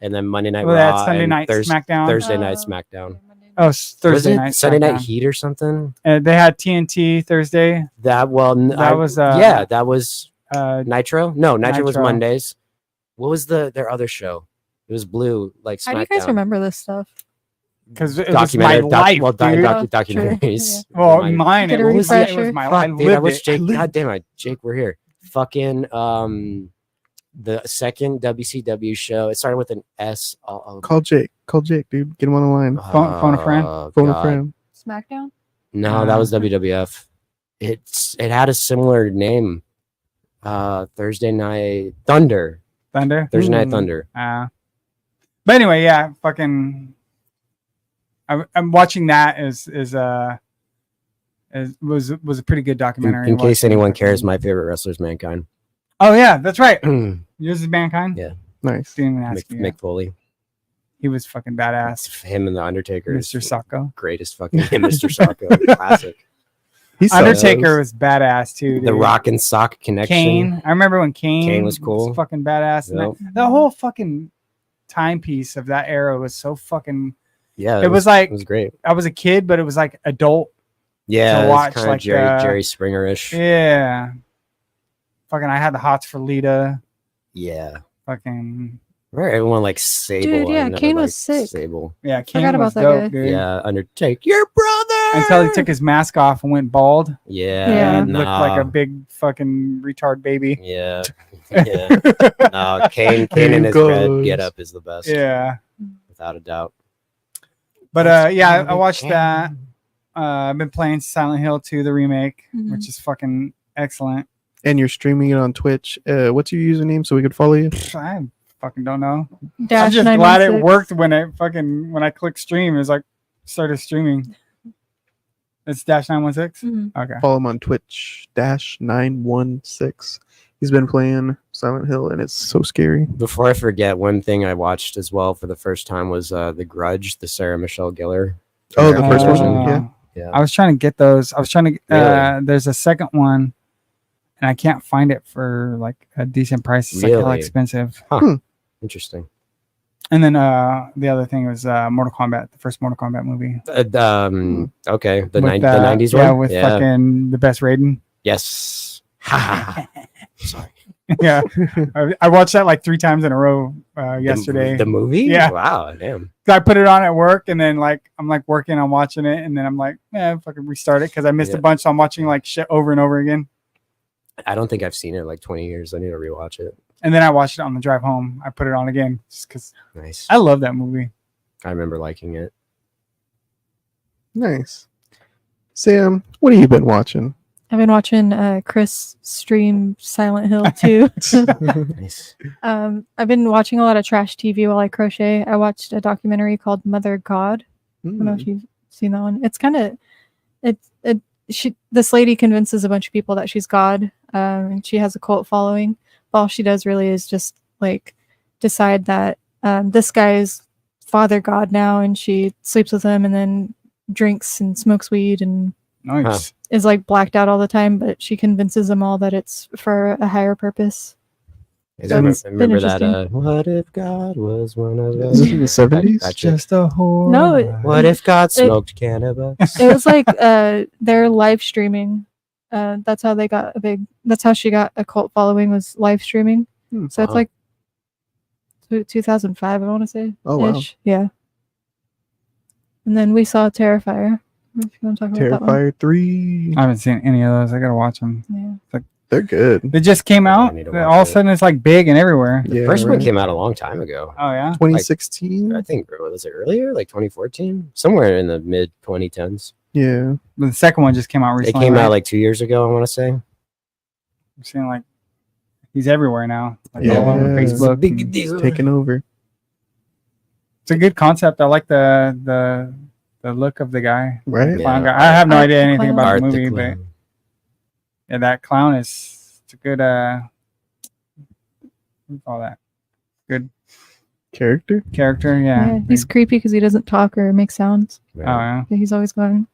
and then Monday night Well, that's Raw Sunday and night SmackDown. Thursday night Oh, SmackDown. Oh, Was Thursday it night. Sunday night SmackDown. Heat or something? They had TNT Thursday. That was was, that was Nitro. No, Nitro was Nitro. Mondays. What was their other show? It was Blue, like How do you guys SmackDown. remember this stuff? Because it was my Documentary, life, well, dude. documentaries. Well, Mine. mine. Get It a was, refresher. it was my Fuck, life. I dude, I lived wish it. Jake. God damn it, Jake, we're here. Fucking the second WCW show. It started with an S. Call Jake. Call Jake, dude. Get him on the line. Phone a friend. Phone a God. friend. SmackDown? No, that was WWF. It had a similar name. Thursday Night Thunder. Thunder. Thursday Night Thunder. But anyway, yeah, fucking. I'm watching that was a pretty good documentary. In case Watching anyone fucking- cares, my favorite wrestler is Mankind. Oh yeah, that's right. Mick Yours is Mankind. Yeah. Nice. Didn't even ask you. Mick Foley. He was fucking badass. It's him and the Undertaker. is Mr. Sacco. Greatest fucking Mr. Sacco. Classic. He's Undertaker was badass too. The dude. Rock and Sock connection. Kane. I remember when Kane was cool. fucking badass. And Yep. the whole fucking timepiece of that era was so fucking. Yeah, It was like it was great. I was a kid, but it was like adult. Yeah, to it was watch, kind of like, Jerry Springer-ish. Yeah. Fucking, I had the hots for Lita. Yeah. Fucking. Remember everyone like Sable? Dude, yeah, I never Kane was liked sick. Sable. Yeah, Kane Forgot was about that dope, guy. dude. Yeah, Undertaker, your brother. Until he took his mask off and went bald. Yeah, Yeah. And looked like a big fucking retard baby. Yeah, yeah. No, Kane in his red get up is the best. Yeah. without a doubt. But yeah, I watched that. I've been playing Silent Hill 2, the remake, Mhm. which is fucking excellent. And you're streaming it on Twitch. What's your username so we could follow you? I have fucking don't know. Dash I'm just glad it 916. worked when I clicked stream. It was like started streaming. It's Dash 916. Mhm. Okay. Follow him on Twitch -916. He's been playing Silent Hill, and it's so scary. Before I forget, one thing I watched as well for the first time was The Grudge, the Sarah Michelle Gellar. Oh, the first one? Oh. Yeah. Yeah. I was trying to get those. I was trying to. Really? There's a second one, and I can't find it for like a decent price. It's like hella Really? expensive. Interesting. And then the other thing was Mortal Kombat, the first Mortal Kombat movie. Okay, the With, 90s yeah, one. with fucking the best Raiden. Yes. Sorry. Yeah, I watched that like 3 times in a row yesterday. The movie? Yeah. Wow. Damn. I put it on at work, and then like I'm like working on watching it, and then I'm like, fucking restart it because I missed a bunch. So I'm watching like shit over and over again. I don't think I've seen it in like 20 years. I need to rewatch it. And then I watched it on the drive home. I put it on again just because Nice. I love that movie. I remember liking it. Nice. Sam, what have you been watching? I've been watching Chris stream Silent Hill 2. Nice. I've been watching a lot of trash TV while I crochet. I watched a documentary called Mother God. I don't know if you've seen that one. It's kind of this lady convinces a bunch of people that she's God, and she has a cult following. But all she does really is just like decide that this guy is Father God now, and she sleeps with him and then drinks and smokes weed and Nice. is like blacked out all the time. But she convinces them all that it's for a higher purpose. I So it's been remember that. interesting. What if God was one of Is us? it in the 70s? That chick. Just a whore. No, What if God smoked cannabis? it was like they're live streaming. That's how they got that's how she got a cult following, was live streaming. So it's Wow. like 2005, I want to say. Oh, wow. Ish. Yeah. And then we saw Terrifier. If you want to talk about that one. Terrifier 3. I haven't seen any of those. I gotta watch them. Yeah. They're good. They just came out. need to All watch of a sudden, it's like big and everywhere. Yeah, First one right. came out a long time ago. Oh yeah. 2016. I think, was it earlier? Like 2014? Somewhere in the mid 2010s. Yeah. The second one just came out It recently. came right? out like 2 years ago, I want to say. I'm seeing like he's everywhere now. Like Yeah. all over It's Facebook. Big deal. Taking over. It's a good concept. I like the look of the guy. Right? Yeah. Clown guy. I have no Art idea the anything Clown. about Art the the movie, but Clown. yeah, that clown is it's a good what do you call that? Good Character? character, Yeah, yeah. he's creepy because he doesn't talk or make sounds. Oh yeah. But he's always going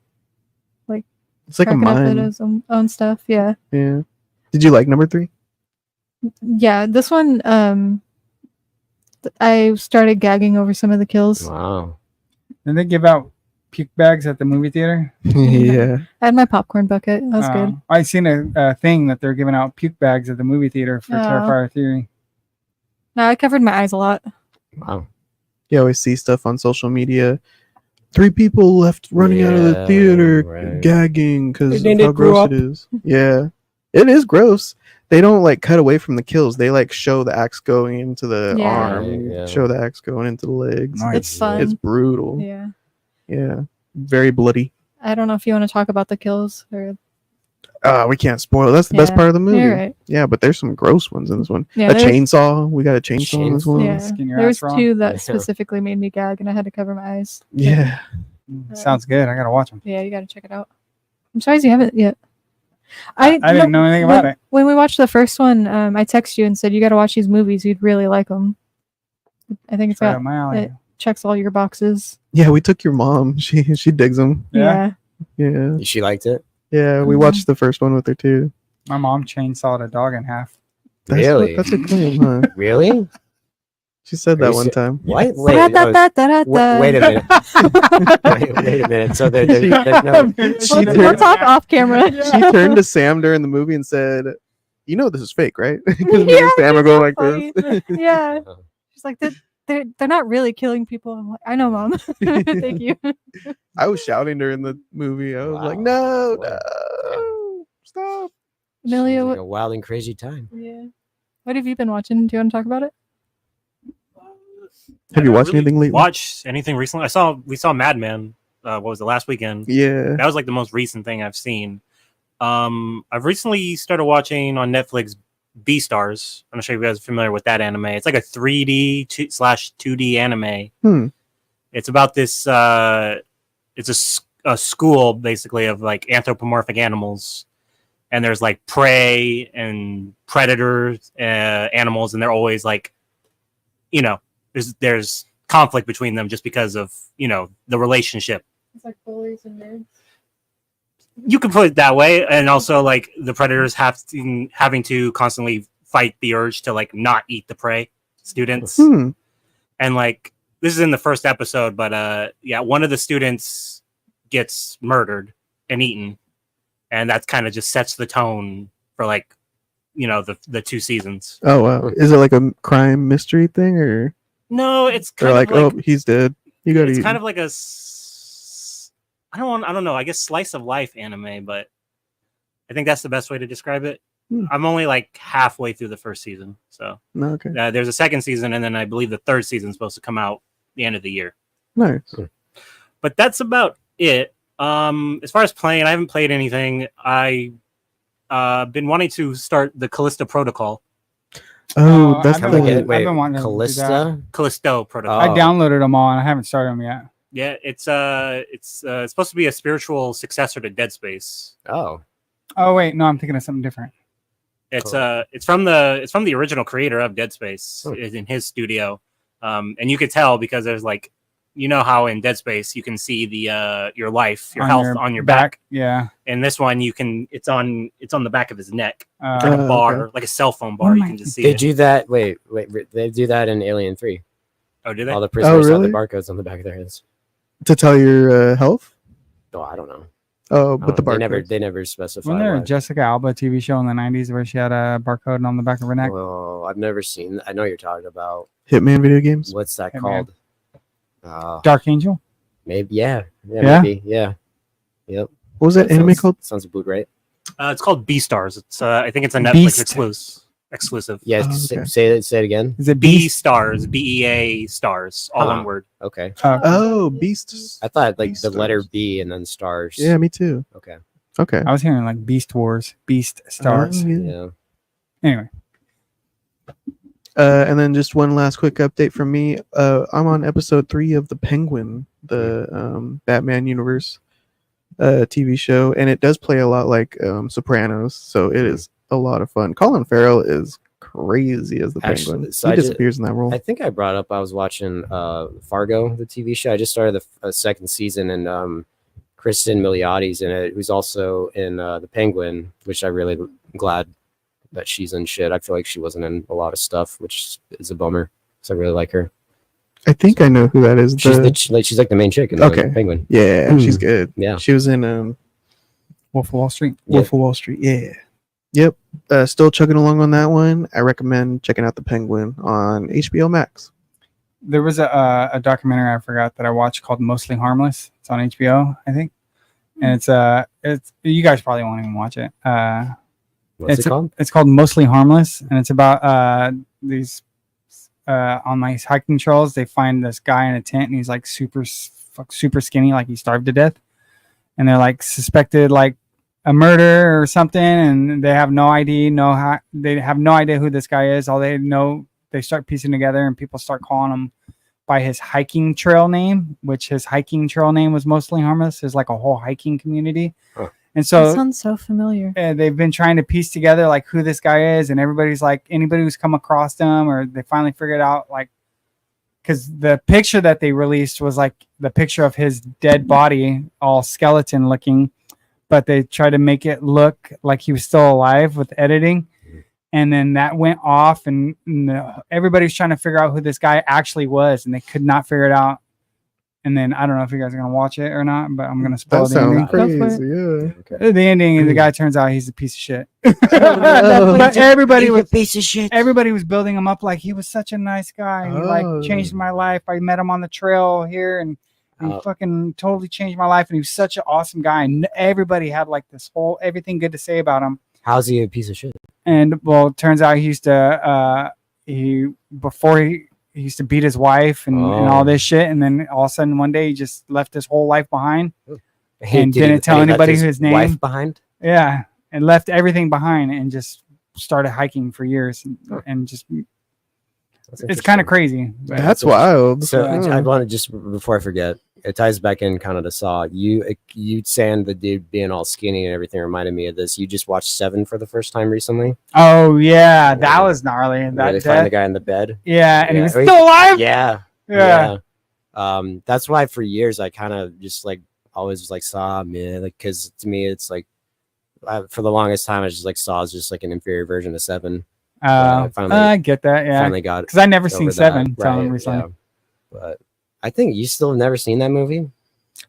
It's like a cracking up at mime. his own stuff. Yeah. Yeah. Did you like number 3? Yeah, this one I started gagging over some of the kills. Wow. Did they give out puke bags at the movie theater? Yeah. I had my popcorn bucket. That was good. I seen a thing that they're giving out puke bags at the movie theater for Oh. Terrifier Theory. No, I covered my eyes a lot. Wow. You always see stuff on social media. 3 people left running out of the Yeah, theater right. gagging because They of didn't how grow gross up. it is. Yeah. It is gross. They don't like cut away from the kills. They like show the axe going into the Yeah. arm, Yeah. show the axe going into the legs. Nice. It's fun. It's brutal. Yeah. Yeah. Very bloody. I don't know if you want to talk about the kills or We can't spoil it. That's the best Yeah, part of the movie. you're right. Yeah, but there's some gross ones in this one. Yeah, a there's- chainsaw. We got a chainsaw in this one. Yeah. Skin your There's ass raw. 2 that Yeah. specifically made me gag, and I had to cover my eyes. Yeah. Sounds good. I gotta watch them. Yeah, you got to check it out. I'm surprised you haven't yet. I didn't know anything about it. When we watched the first one, I texted you and said you got to watch these movies. You'd really like them. I think it's Right got up my alley. it checks all your boxes. Yeah, we took your mom. She digs them. Yeah. Yeah. She liked it? Yeah, we Mhm. watched the first one with her too. My mom chainsawed a dog in half. Really? That's a claim, huh? Really? She said Are that you one se- time. What? Wait, wait a minute. Wait a minute. So there's no. She We'll talk off camera. She turned to Sam during the movie and said, "You know this is fake, right?" Because Yeah, Sam would go like funny. this. Yeah. She's like, they're not really killing people. I'm like, I know, Mom. Thank you. I was shouting during the movie. I was like, Wow. "No, stop!" Amelia, Sounds like what, a wild and crazy time. yeah. What have you been watching? Do you want to talk about it? Have you watched anything lately? Watched anything recently? We saw Mad Men. What was it, last weekend? Yeah. That was like the most recent thing I've seen. I've recently started watching on Netflix Beastars. I'm not sure if you guys are familiar with that anime. It's like a 3D slash 2D anime. It's about this. It's a school basically of like anthropomorphic animals, and there's like prey and predators animals, and they're always like, there's conflict between them just because of the relationship. It's like bullies and nerds. You can put it that way, and also like the predators having to constantly fight the urge to like not eat the prey students. And like this is in the first episode, but one of the students gets murdered and eaten, and that kind of just sets the tone for like the 2 seasons. Oh wow, is it like a crime mystery thing or no? It's kind of like oh, he's dead, you gotta it's eat kind him. of like a I don't know, I guess slice of life anime, but I think that's the best way to describe it. I'm only like halfway through the first season, so okay. There's a second season, and then I believe the third season is supposed to come out the end of the year. Nice. But that's about it. As far as playing, I haven't played anything. I been wanting to start the Callisto Protocol. Oh, that's I've the been wanting to do that. Callisto Protocol. I downloaded them all and I haven't started them yet. Yeah, it's supposed to be a spiritual successor to Dead Space. Oh wait, no, I'm thinking of something different. It's from the original creator of Dead Space. It's in his studio, and you could tell because there's like, how in Dead Space you can see the your life, your health on your back. Yeah. In this one, it's on the back of his neck, like a bar, like a cell phone bar. You can just see. They do that. Wait. They do that in Alien 3. Oh, do they? All the prisoners really? have the barcodes on the back of their heads to tell your health. Oh, I don't know. Oh, but the barcode. They never specify. Wasn't there a Jessica Alba TV show in the 90s where she had a barcode on the back of her neck? Oh, I've never seen. I know what you're talking about. Hitman video games. What's that Hitman. called? Dark Angel. Maybe. Yeah. Yeah? Maybe. Yeah. Yep. What was that anime called? Sounds about right. It's called Beastars. It's I think it's a Netflix exclusive. Yeah. Say it again. Is it Beastars? BEA stars. All one word. Okay. Oh, Beasts. I thought like Beast the letter Stars. B and then stars. Yeah, me too. Okay. Okay. I was hearing like Beast Wars, Beast Stars. Yeah. Anyway. And then just one last quick update from me. I'm on episode 3 of The Penguin, the Batman universe TV show, and it does play a lot like Sopranos, so it is a lot of fun. Colin Farrell is crazy as the Penguin. so He disappears in that role. I think I brought up I was watching Fargo, the TV show. I just started the second season, and Kristen Miliotti's in it, who's also in The Penguin, which I really glad that she's in shit. I feel like she wasn't in a lot of stuff, which is a bummer because I really like her. I think I know who that is. She's like the main chick in The Penguin. Yeah, she's good. Yeah, she was in Wolf of Wall Street. Wolf of Wall Street. Yeah. Yep. Still chugging along on that one. I recommend checking out The Penguin on HBO Max. There was a documentary I forgot that I watched called Mostly Harmless. It's on HBO, I think, and it's you guys probably won't even watch it. What's it called? It's called Mostly Harmless, and it's about these on these hiking trails. They find this guy in a tent, and he's like super skinny, like he starved to death, and they're like suspected like a murder or something, and they have no idea. They have no idea who this guy is. All they know, they start piecing together, and people start calling him by his hiking trail name, which his hiking trail name was Mostly Harmless. There's like a whole hiking community. Huh. That And so sounds so familiar. they've been trying to piece together like who this guy is, and everybody's like, anybody who's come across them, or they finally figured out, like, because the picture that they released was like the picture of his dead body, all skeleton looking, but they tried to make it look like he was still alive with editing. And then that went off, and everybody's trying to figure out who this guy actually was, and they could not figure it out. And then I don't know if you guys are gonna watch it or not, but I'm gonna spoil the ending. Crazy, yeah. The ending, and the guy turns out he's a piece of shit. But everybody was a piece of shit. Everybody was building him up like he was such a nice guy. He like changed my life. I met him on the trail here, and he fucking totally changed my life. And he was such an awesome guy. And everybody had like this whole everything good to say about him. How's he a piece of shit? And well, it turns out he used to he used to beat his wife and all this shit, and then all of a sudden one day he just left his whole life behind and didn't tell anybody his name. Wife behind? Yeah, and left everything behind and just started hiking for years and just That's it's kind of interesting. crazy. But That's wild. So Yeah. I want to just before I forget, it ties back in kind of to Saw. You saying the dude being all skinny and everything reminded me of this. You just watched Seven for the first time recently. oh yeah, that was gnarly. Where That they find the guy in the bed. yeah, and he was Wait, still alive. Yeah, Yeah. That's why for years I kind of just like always was like Saw, man, like because to me it's like for the longest time I was just like Saw is just like an inferior version of Seven. I get that. Yeah, finally got because I never over seen that. Seven until Right, recently. yeah. But I think you still have never seen that movie.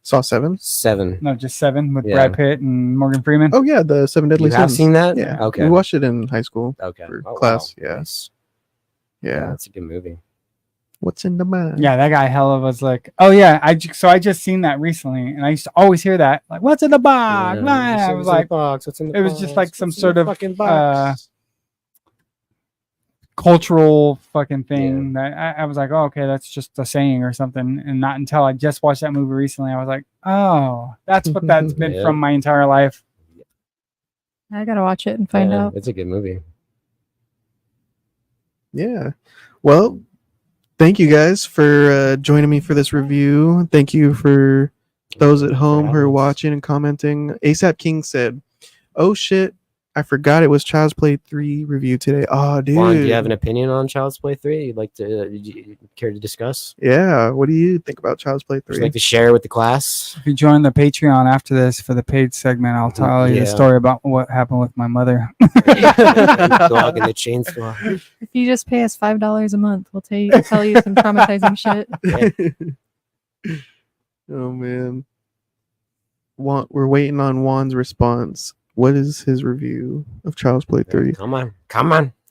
Saw 7. Seven. No, just Seven with Yeah. Brad Pitt and Morgan Freeman. Oh yeah, the 7 Deadly You have Sins. seen that? Yeah. Okay. We watched it in high school. Okay. For Oh, class. wow. Yeah. Nice. Yeah. That's a good movie. What's in the mind? Yeah, that guy hella was like, oh yeah, I just seen that recently, and I used to always hear that like, what's in the box? Yeah. Nah, What's I in was the like, box? What's in the it was box? just like some What's in sort the of fucking box? cultural fucking thing that I was like, oh, okay, that's just a saying or something. And not until I just watched that movie recently, I was like, oh, that's what that's been Yeah. from my entire life. I gotta watch it and find Yeah, out. it's a good movie. Yeah. Well, thank you guys for joining me for this review. Thank you for those at home who are watching and commenting. ASAP King said, "Oh shit, I forgot it was Child's Play 3 review today." Oh, dude. Juan, do you have an opinion on Child's Play 3? You'd like to you care to discuss? Yeah. What do you think about Child's Play Would 3? you like to share with the class? If you join the Patreon after this for the paid segment, I'll tell you Yeah. the story about what happened with my mother. Dog in the chain store. If you just pay us $5 a month, we'll tell you some traumatizing shit. Oh man. We're waiting on Juan's response. What is his review of Child's Play 3? Come on.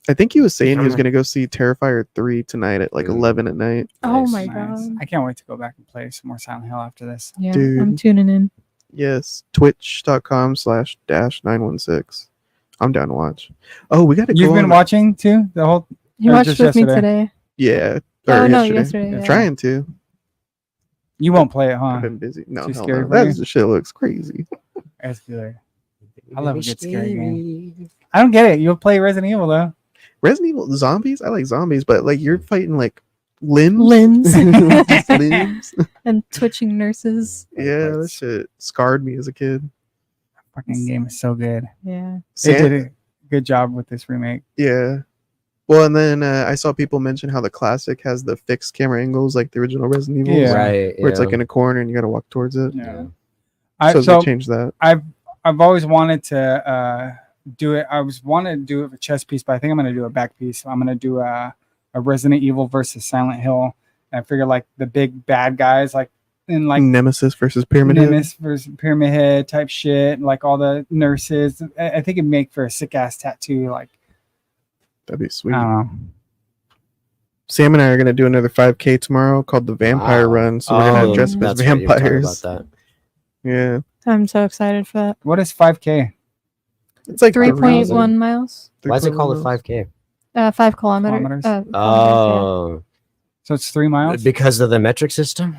I think he was saying he was Come going to go see Terrifier 3 tonight at like 11 at night. Oh Nice. my Nice. god. I can't wait to go back and play some more Silent Hill after this. Yeah, Dude. I'm tuning in. Yes, twitch.com/-916. I'm down to watch. Oh, we got to go. You've been on- watching too the whole. You Or watched just with me yesterday? today. Yeah. Oh or no, yesterday. I'm Yeah. trying to. You won't play it, huh? I've been busy. No, Too hell scary no. for That you? shit looks crazy. That's good. I love a good scary game. I don't get it. You'll play Resident Evil though. Resident Evil zombies. I like zombies, but like you're fighting like limbs. Limbs Just limbs. and twitching nurses. Yeah, that shit scarred me as a kid. Fucking game is so good. Yeah. They did a good job with this remake. Yeah. Well, and then I saw people mention how the classic has the fixed camera angles like the original Resident Evil. Yeah. Right. Where it's like in a corner and you got to walk towards it. Yeah. So So they changed that. I've always wanted to do it. I was wanted to do it with chess piece, but I think I'm gonna do a back piece. I'm gonna do a Resident Evil versus Silent Hill. And I figure like the big bad guys, like in like Nemesis versus Pyramid Head. Nemesis versus Pyramid Head type shit, like all the nurses. I think it'd make for a sick ass tattoo. Like That'd be sweet. I don't know. Sam and I are gonna do another 5K tomorrow called the Vampire Wow. Run. So we're gonna dress up as that's right, you were talking vampires. about that. Yeah, I'm so excited for that. What is 5K? it's like 3.1 miles. Why is it called a 5K? 5 kilometers. Kilometers? Kilometers, Oh, So it's 3 miles. because of the metric system.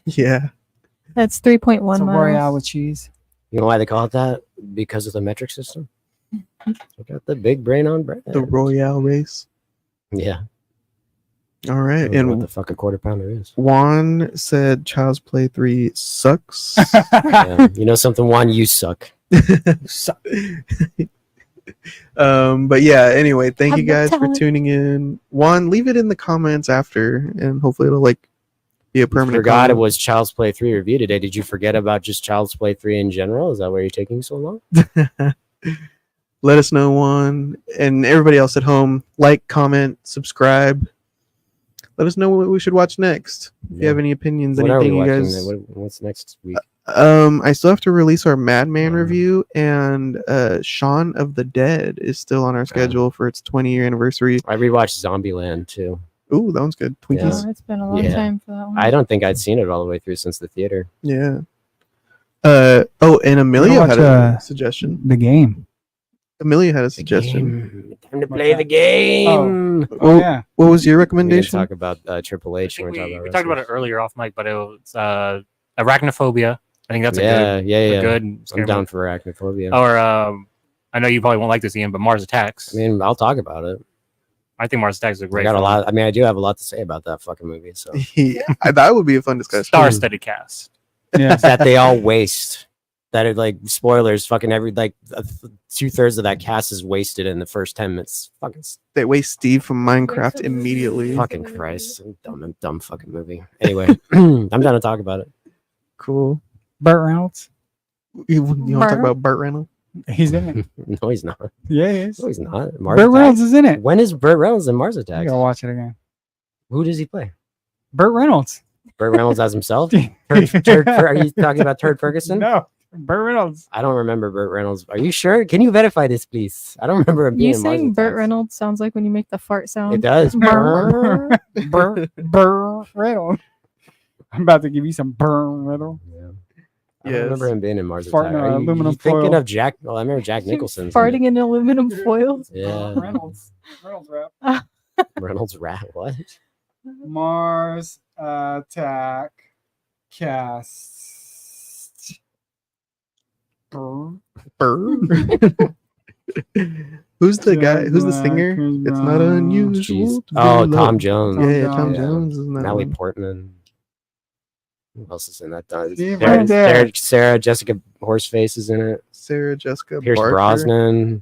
Yeah, yeah. That's 3.1 It's a miles. Royale with cheese. You know why they call it that? Because of the metric system. I got the big brain on Brad. the Royale race. Yeah. All I right, don't know what and the fuck a quarter pounder is. Juan said Child's Play 3 sucks. Yeah. You know something, Juan? You suck. But yeah, anyway, thank you Have the guys for talent. tuning in. Juan, leave it in the comments after, and hopefully it'll like be a permanent. Forgot it comment. was Child's Play 3 review today. Did you forget about just Child's Play 3 in general? Is that why you're taking so long? Let us know, Juan, and everybody else at home. Like, comment, subscribe. Let us know what we should watch next. If you have any opinions, What are we anything you watching? guys. What's next week? I still have to release our Madman review, and Shaun of the Dead is still on our schedule for its 20-year anniversary. I rewatched Zombieland too. Ooh, that one's good. Twinkies. Oh, it's been a long Yeah. time for that one. I don't think I'd seen it all the way through since the theater. Yeah. Oh, and Amelia watch, had a suggestion. The game. Amelia had a suggestion. Time to play the game. Oh yeah. What was your We can recommendation? talk about Triple H. I when think we talk about we talked about it wrestling. earlier off mic, but it was arachnophobia. I think that's a Yeah. good I'm scary down movie. for arachnophobia. Or I know you probably won't like this, Ian, but Mars Attacks. I mean, I'll talk about it. I think Mars Attacks is a great. I got film. a lot. I mean, I do have a lot to say about that fucking movie. So That would be a fun discussion. Star-studded cast. Yeah. that they all waste. That are like spoilers. Fucking every like 2/3 of that cast is wasted in the first 10 minutes. Fucking They waste Steve from Minecraft immediately. fucking Christ, dumb fucking movie. Anyway, I'm done to talk about it. Cool. Burt Reynolds. You want to talk about Burt Reynolds? He's in it. No, he's not. Yeah, he is. No, he's not. Burt Reynolds is in it. When is Burt Reynolds in Mars I Attacks? gotta watch it again. Who does he play? Burt Reynolds. Burt Reynolds as himself? Are you talking about Turd Ferguson? No, Burt Reynolds. I don't remember Burt Reynolds. Are you sure? Can you verify this, please? I don't remember him being You in Mars saying Burt Attacks. Reynolds sounds like when you make the fart sound. It does. Brr. Burt Reynolds. I'm about to give you some Burt Reynolds. I don't remember him being in Mars Farting Attacks. on Are you aluminum thinking foil. of Jack? Well, I remember Jack Nicholson. Farting in aluminum foil. Yeah. Reynolds rap. Reynolds rat. What? Mars Attack cast. Who's the guy? Who's the singer? It's not unusual. Oh, Tom Jones. Yeah, Tom Jones is in that Natalie one. Portman. Who else is in that? Steve right there. Sarah Jessica Horseface is in it. Sarah Jessica Pierce Barker. Brosnan.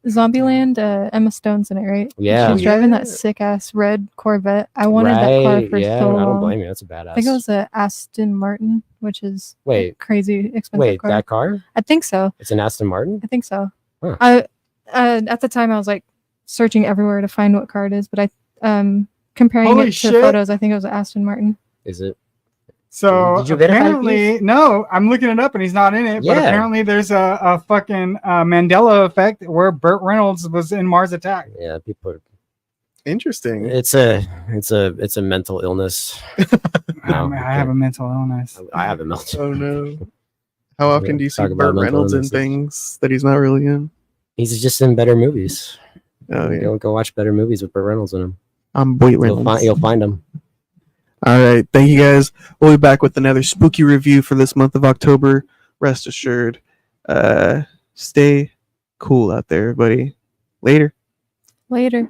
Zombieland, Emma Stone's in it, right? Yeah. She's driving that sick ass red Corvette. I wanted that car for yeah, so long. I don't blame you. That's a badass. I think it was a Aston Martin, which is a Wait. crazy expensive Wait, car. that car? I think so. It's an Aston Martin? I think so. Huh. I at the time I was like searching everywhere to find what car it is, but I comparing Holy it to shit. photos, I think it was an Aston Martin. Is it? So Did you verify apparently, no, I'm looking it up and he's not in it. But Yeah. apparently, there's a fucking Mandela effect where Burt Reynolds was in Mars Attack. Yeah, people are. Interesting. It's a mental illness. I mean, I have a mental illness. I have a mental. Oh no. How often do you see Talk about Burt mental Reynolds in illnesses. things that he's not really in? He's just in better movies. Oh yeah. Go watch better movies with Burt Reynolds in them. I'm Boyd Reynolds. You'll find him. All right. Thank you guys. We'll be back with another spooky review for this month of October. Rest assured. Stay cool out there, everybody. Later. Later.